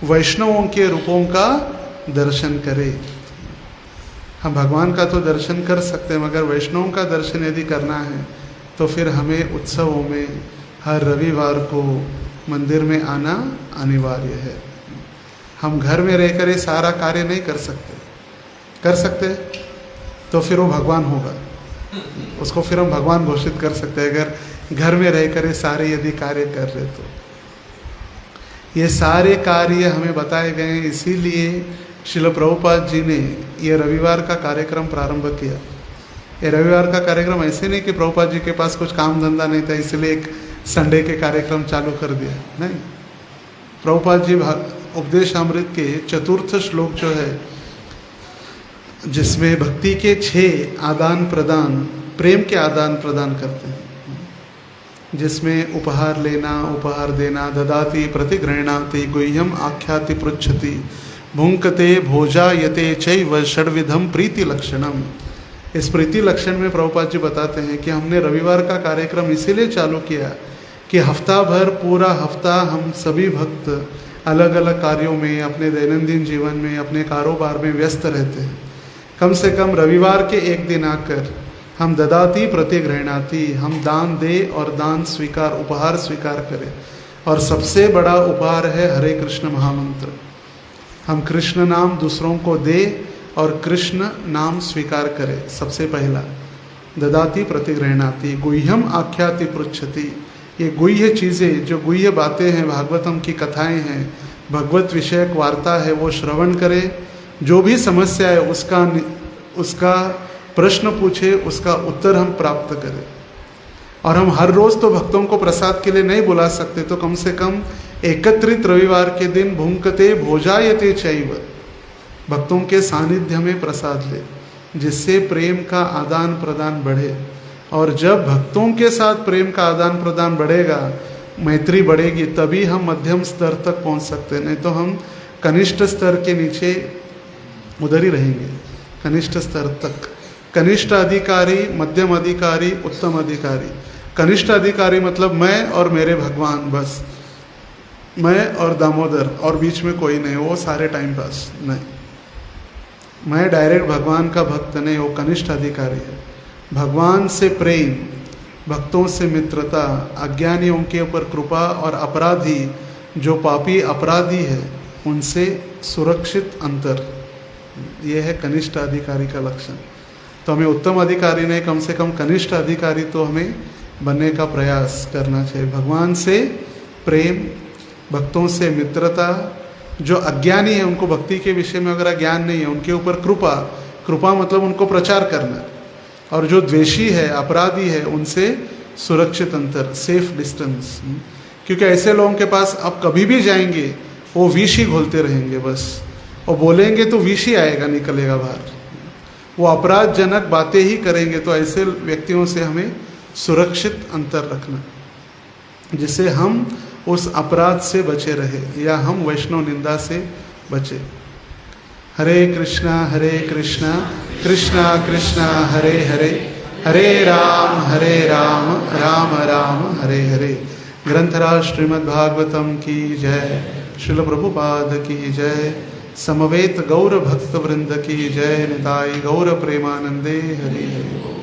वैष्णवों के रूपों का दर्शन करे। हम भगवान का तो दर्शन कर सकते हैं, मगर वैष्णवों का दर्शन यदि करना है तो फिर हमें उत्सवों में हर रविवार को मंदिर में आना अनिवार्य है। हम घर में रहकर ये सारा कार्य नहीं कर सकते। कर सकते तो फिर वो भगवान होगा, उसको फिर हम भगवान घोषित कर सकते हैं। अगर घर में रहकर ये सारे यदि कार्य कर रहे तो ये सारे कार्य हमें बताए गए हैं। इसीलिए श्रील प्रभुपाद जी ने ये रविवार का कार्यक्रम प्रारंभ किया। ये रविवार का कार्यक्रम ऐसे नहीं कि प्रभुपाद जी के पास कुछ काम धंधा नहीं था इसलिए एक संडे के कार्यक्रम चालू कर दिया, नहीं। प्रभुपाद जी उपदेशामृत के चतुर्थ श्लोक जो है, जिसमें भक्ति के 6 आदान प्रदान, प्रेम के आदान प्रदान करते हैं, जिसमें उपहार लेना, उपहार देना, ददाति प्रतिगृह्णाति, गुह्यम आख्याति पृच्छति, भुंकते भोजायते चैव षड्विधम प्रीति लक्षणम। इस प्रीति लक्षण में प्रभुपाद जी बताते हैं कि हमने रविवार का कार्यक्रम इसीलिए चालू किया कि हफ्ता भर, पूरा हफ्ता हम सभी भक्त अलग अलग कार्यों में, अपने दैनंदिन जीवन में, अपने कारोबार में व्यस्त रहते हैं। कम से कम रविवार के एक दिन आकर हम ददाति प्रतिगृह्णाति, हम दान दे और दान स्वीकार, उपहार स्वीकार करें। और सबसे बड़ा उपहार है हरे कृष्ण महामंत्र। हम कृष्ण नाम दूसरों को दे और कृष्ण नाम स्वीकार करें। सबसे पहला ददाति प्रतिगृह्णाति, गुह्यम आख्याति पृच्छति। ये गुह्य चीज़ें, जो गुह्य बातें हैं, भागवतम की कथाएं हैं, भगवत विषयक वार्ता है, वो श्रवण करें। जो भी समस्या है उसका प्रश्न पूछे, उसका उत्तर हम प्राप्त करें। और हम हर रोज़ तो भक्तों को प्रसाद के लिए नहीं बुला सकते, तो कम से कम एकत्रित रविवार के दिन भुंकते भोजायते चैव, भक्तों के सानिध्य में प्रसाद ले, जिससे प्रेम का आदान प्रदान बढ़े। और जब भक्तों के साथ प्रेम का आदान प्रदान बढ़ेगा, मैत्री बढ़ेगी, तभी हम मध्यम स्तर तक पहुंच सकते हैं। नहीं तो हम कनिष्ठ स्तर के नीचे उधर ही रहेंगे, कनिष्ठ स्तर तक। कनिष्ठ अधिकारी, मध्यम अधिकारी, उत्तम अधिकारी। कनिष्ठ अधिकारी मतलब मैं और मेरे भगवान, बस मैं और दामोदर, और बीच में कोई नहीं, वो सारे टाइम पास नहीं। मैं डायरेक्ट भगवान का भक्त नहीं, वो कनिष्ठ अधिकारी है। भगवान से प्रेम, भक्तों से मित्रता, अज्ञानियों के ऊपर कृपा, और अपराधी, जो पापी अपराधी है, उनसे सुरक्षित अंतर, ये है कनिष्ठ अधिकारी का लक्षण। तो हमें उत्तम अधिकारी नहीं, कम से कम कनिष्ठ अधिकारी तो हमें बनने का प्रयास करना चाहिए। भगवान से प्रेम, भक्तों से मित्रता, जो अज्ञानी है उनको भक्ति के विषय में अगर ज्ञान नहीं है, उनके ऊपर कृपा, कृपा मतलब उनको प्रचार करना, और जो द्वेषी है, अपराधी है, उनसे सुरक्षित अंतर, सेफ डिस्टेंस। क्योंकि ऐसे लोगों के पास आप कभी भी जाएंगे वो विष ही घोलते रहेंगे बस, और बोलेंगे तो विष ही आएगा, निकलेगा बाहर। वो अपराधजनक बातें ही करेंगे। तो ऐसे व्यक्तियों से हमें सुरक्षित अंतर रखना, जिससे हम उस अपराध से बचे रहे, या हम वैष्णव निंदा से बचे। हरे कृष्णा कृष्णा कृष्णा हरे हरे, हरे राम राम राम हरे हरे। ग्रंथराज श्रीमद्भागवतम की जय, श्रील प्रभुपाद की जय, समवेत गौर भक्त वृंद की जय, निताई गौर प्रेमानंदे हरि हरि।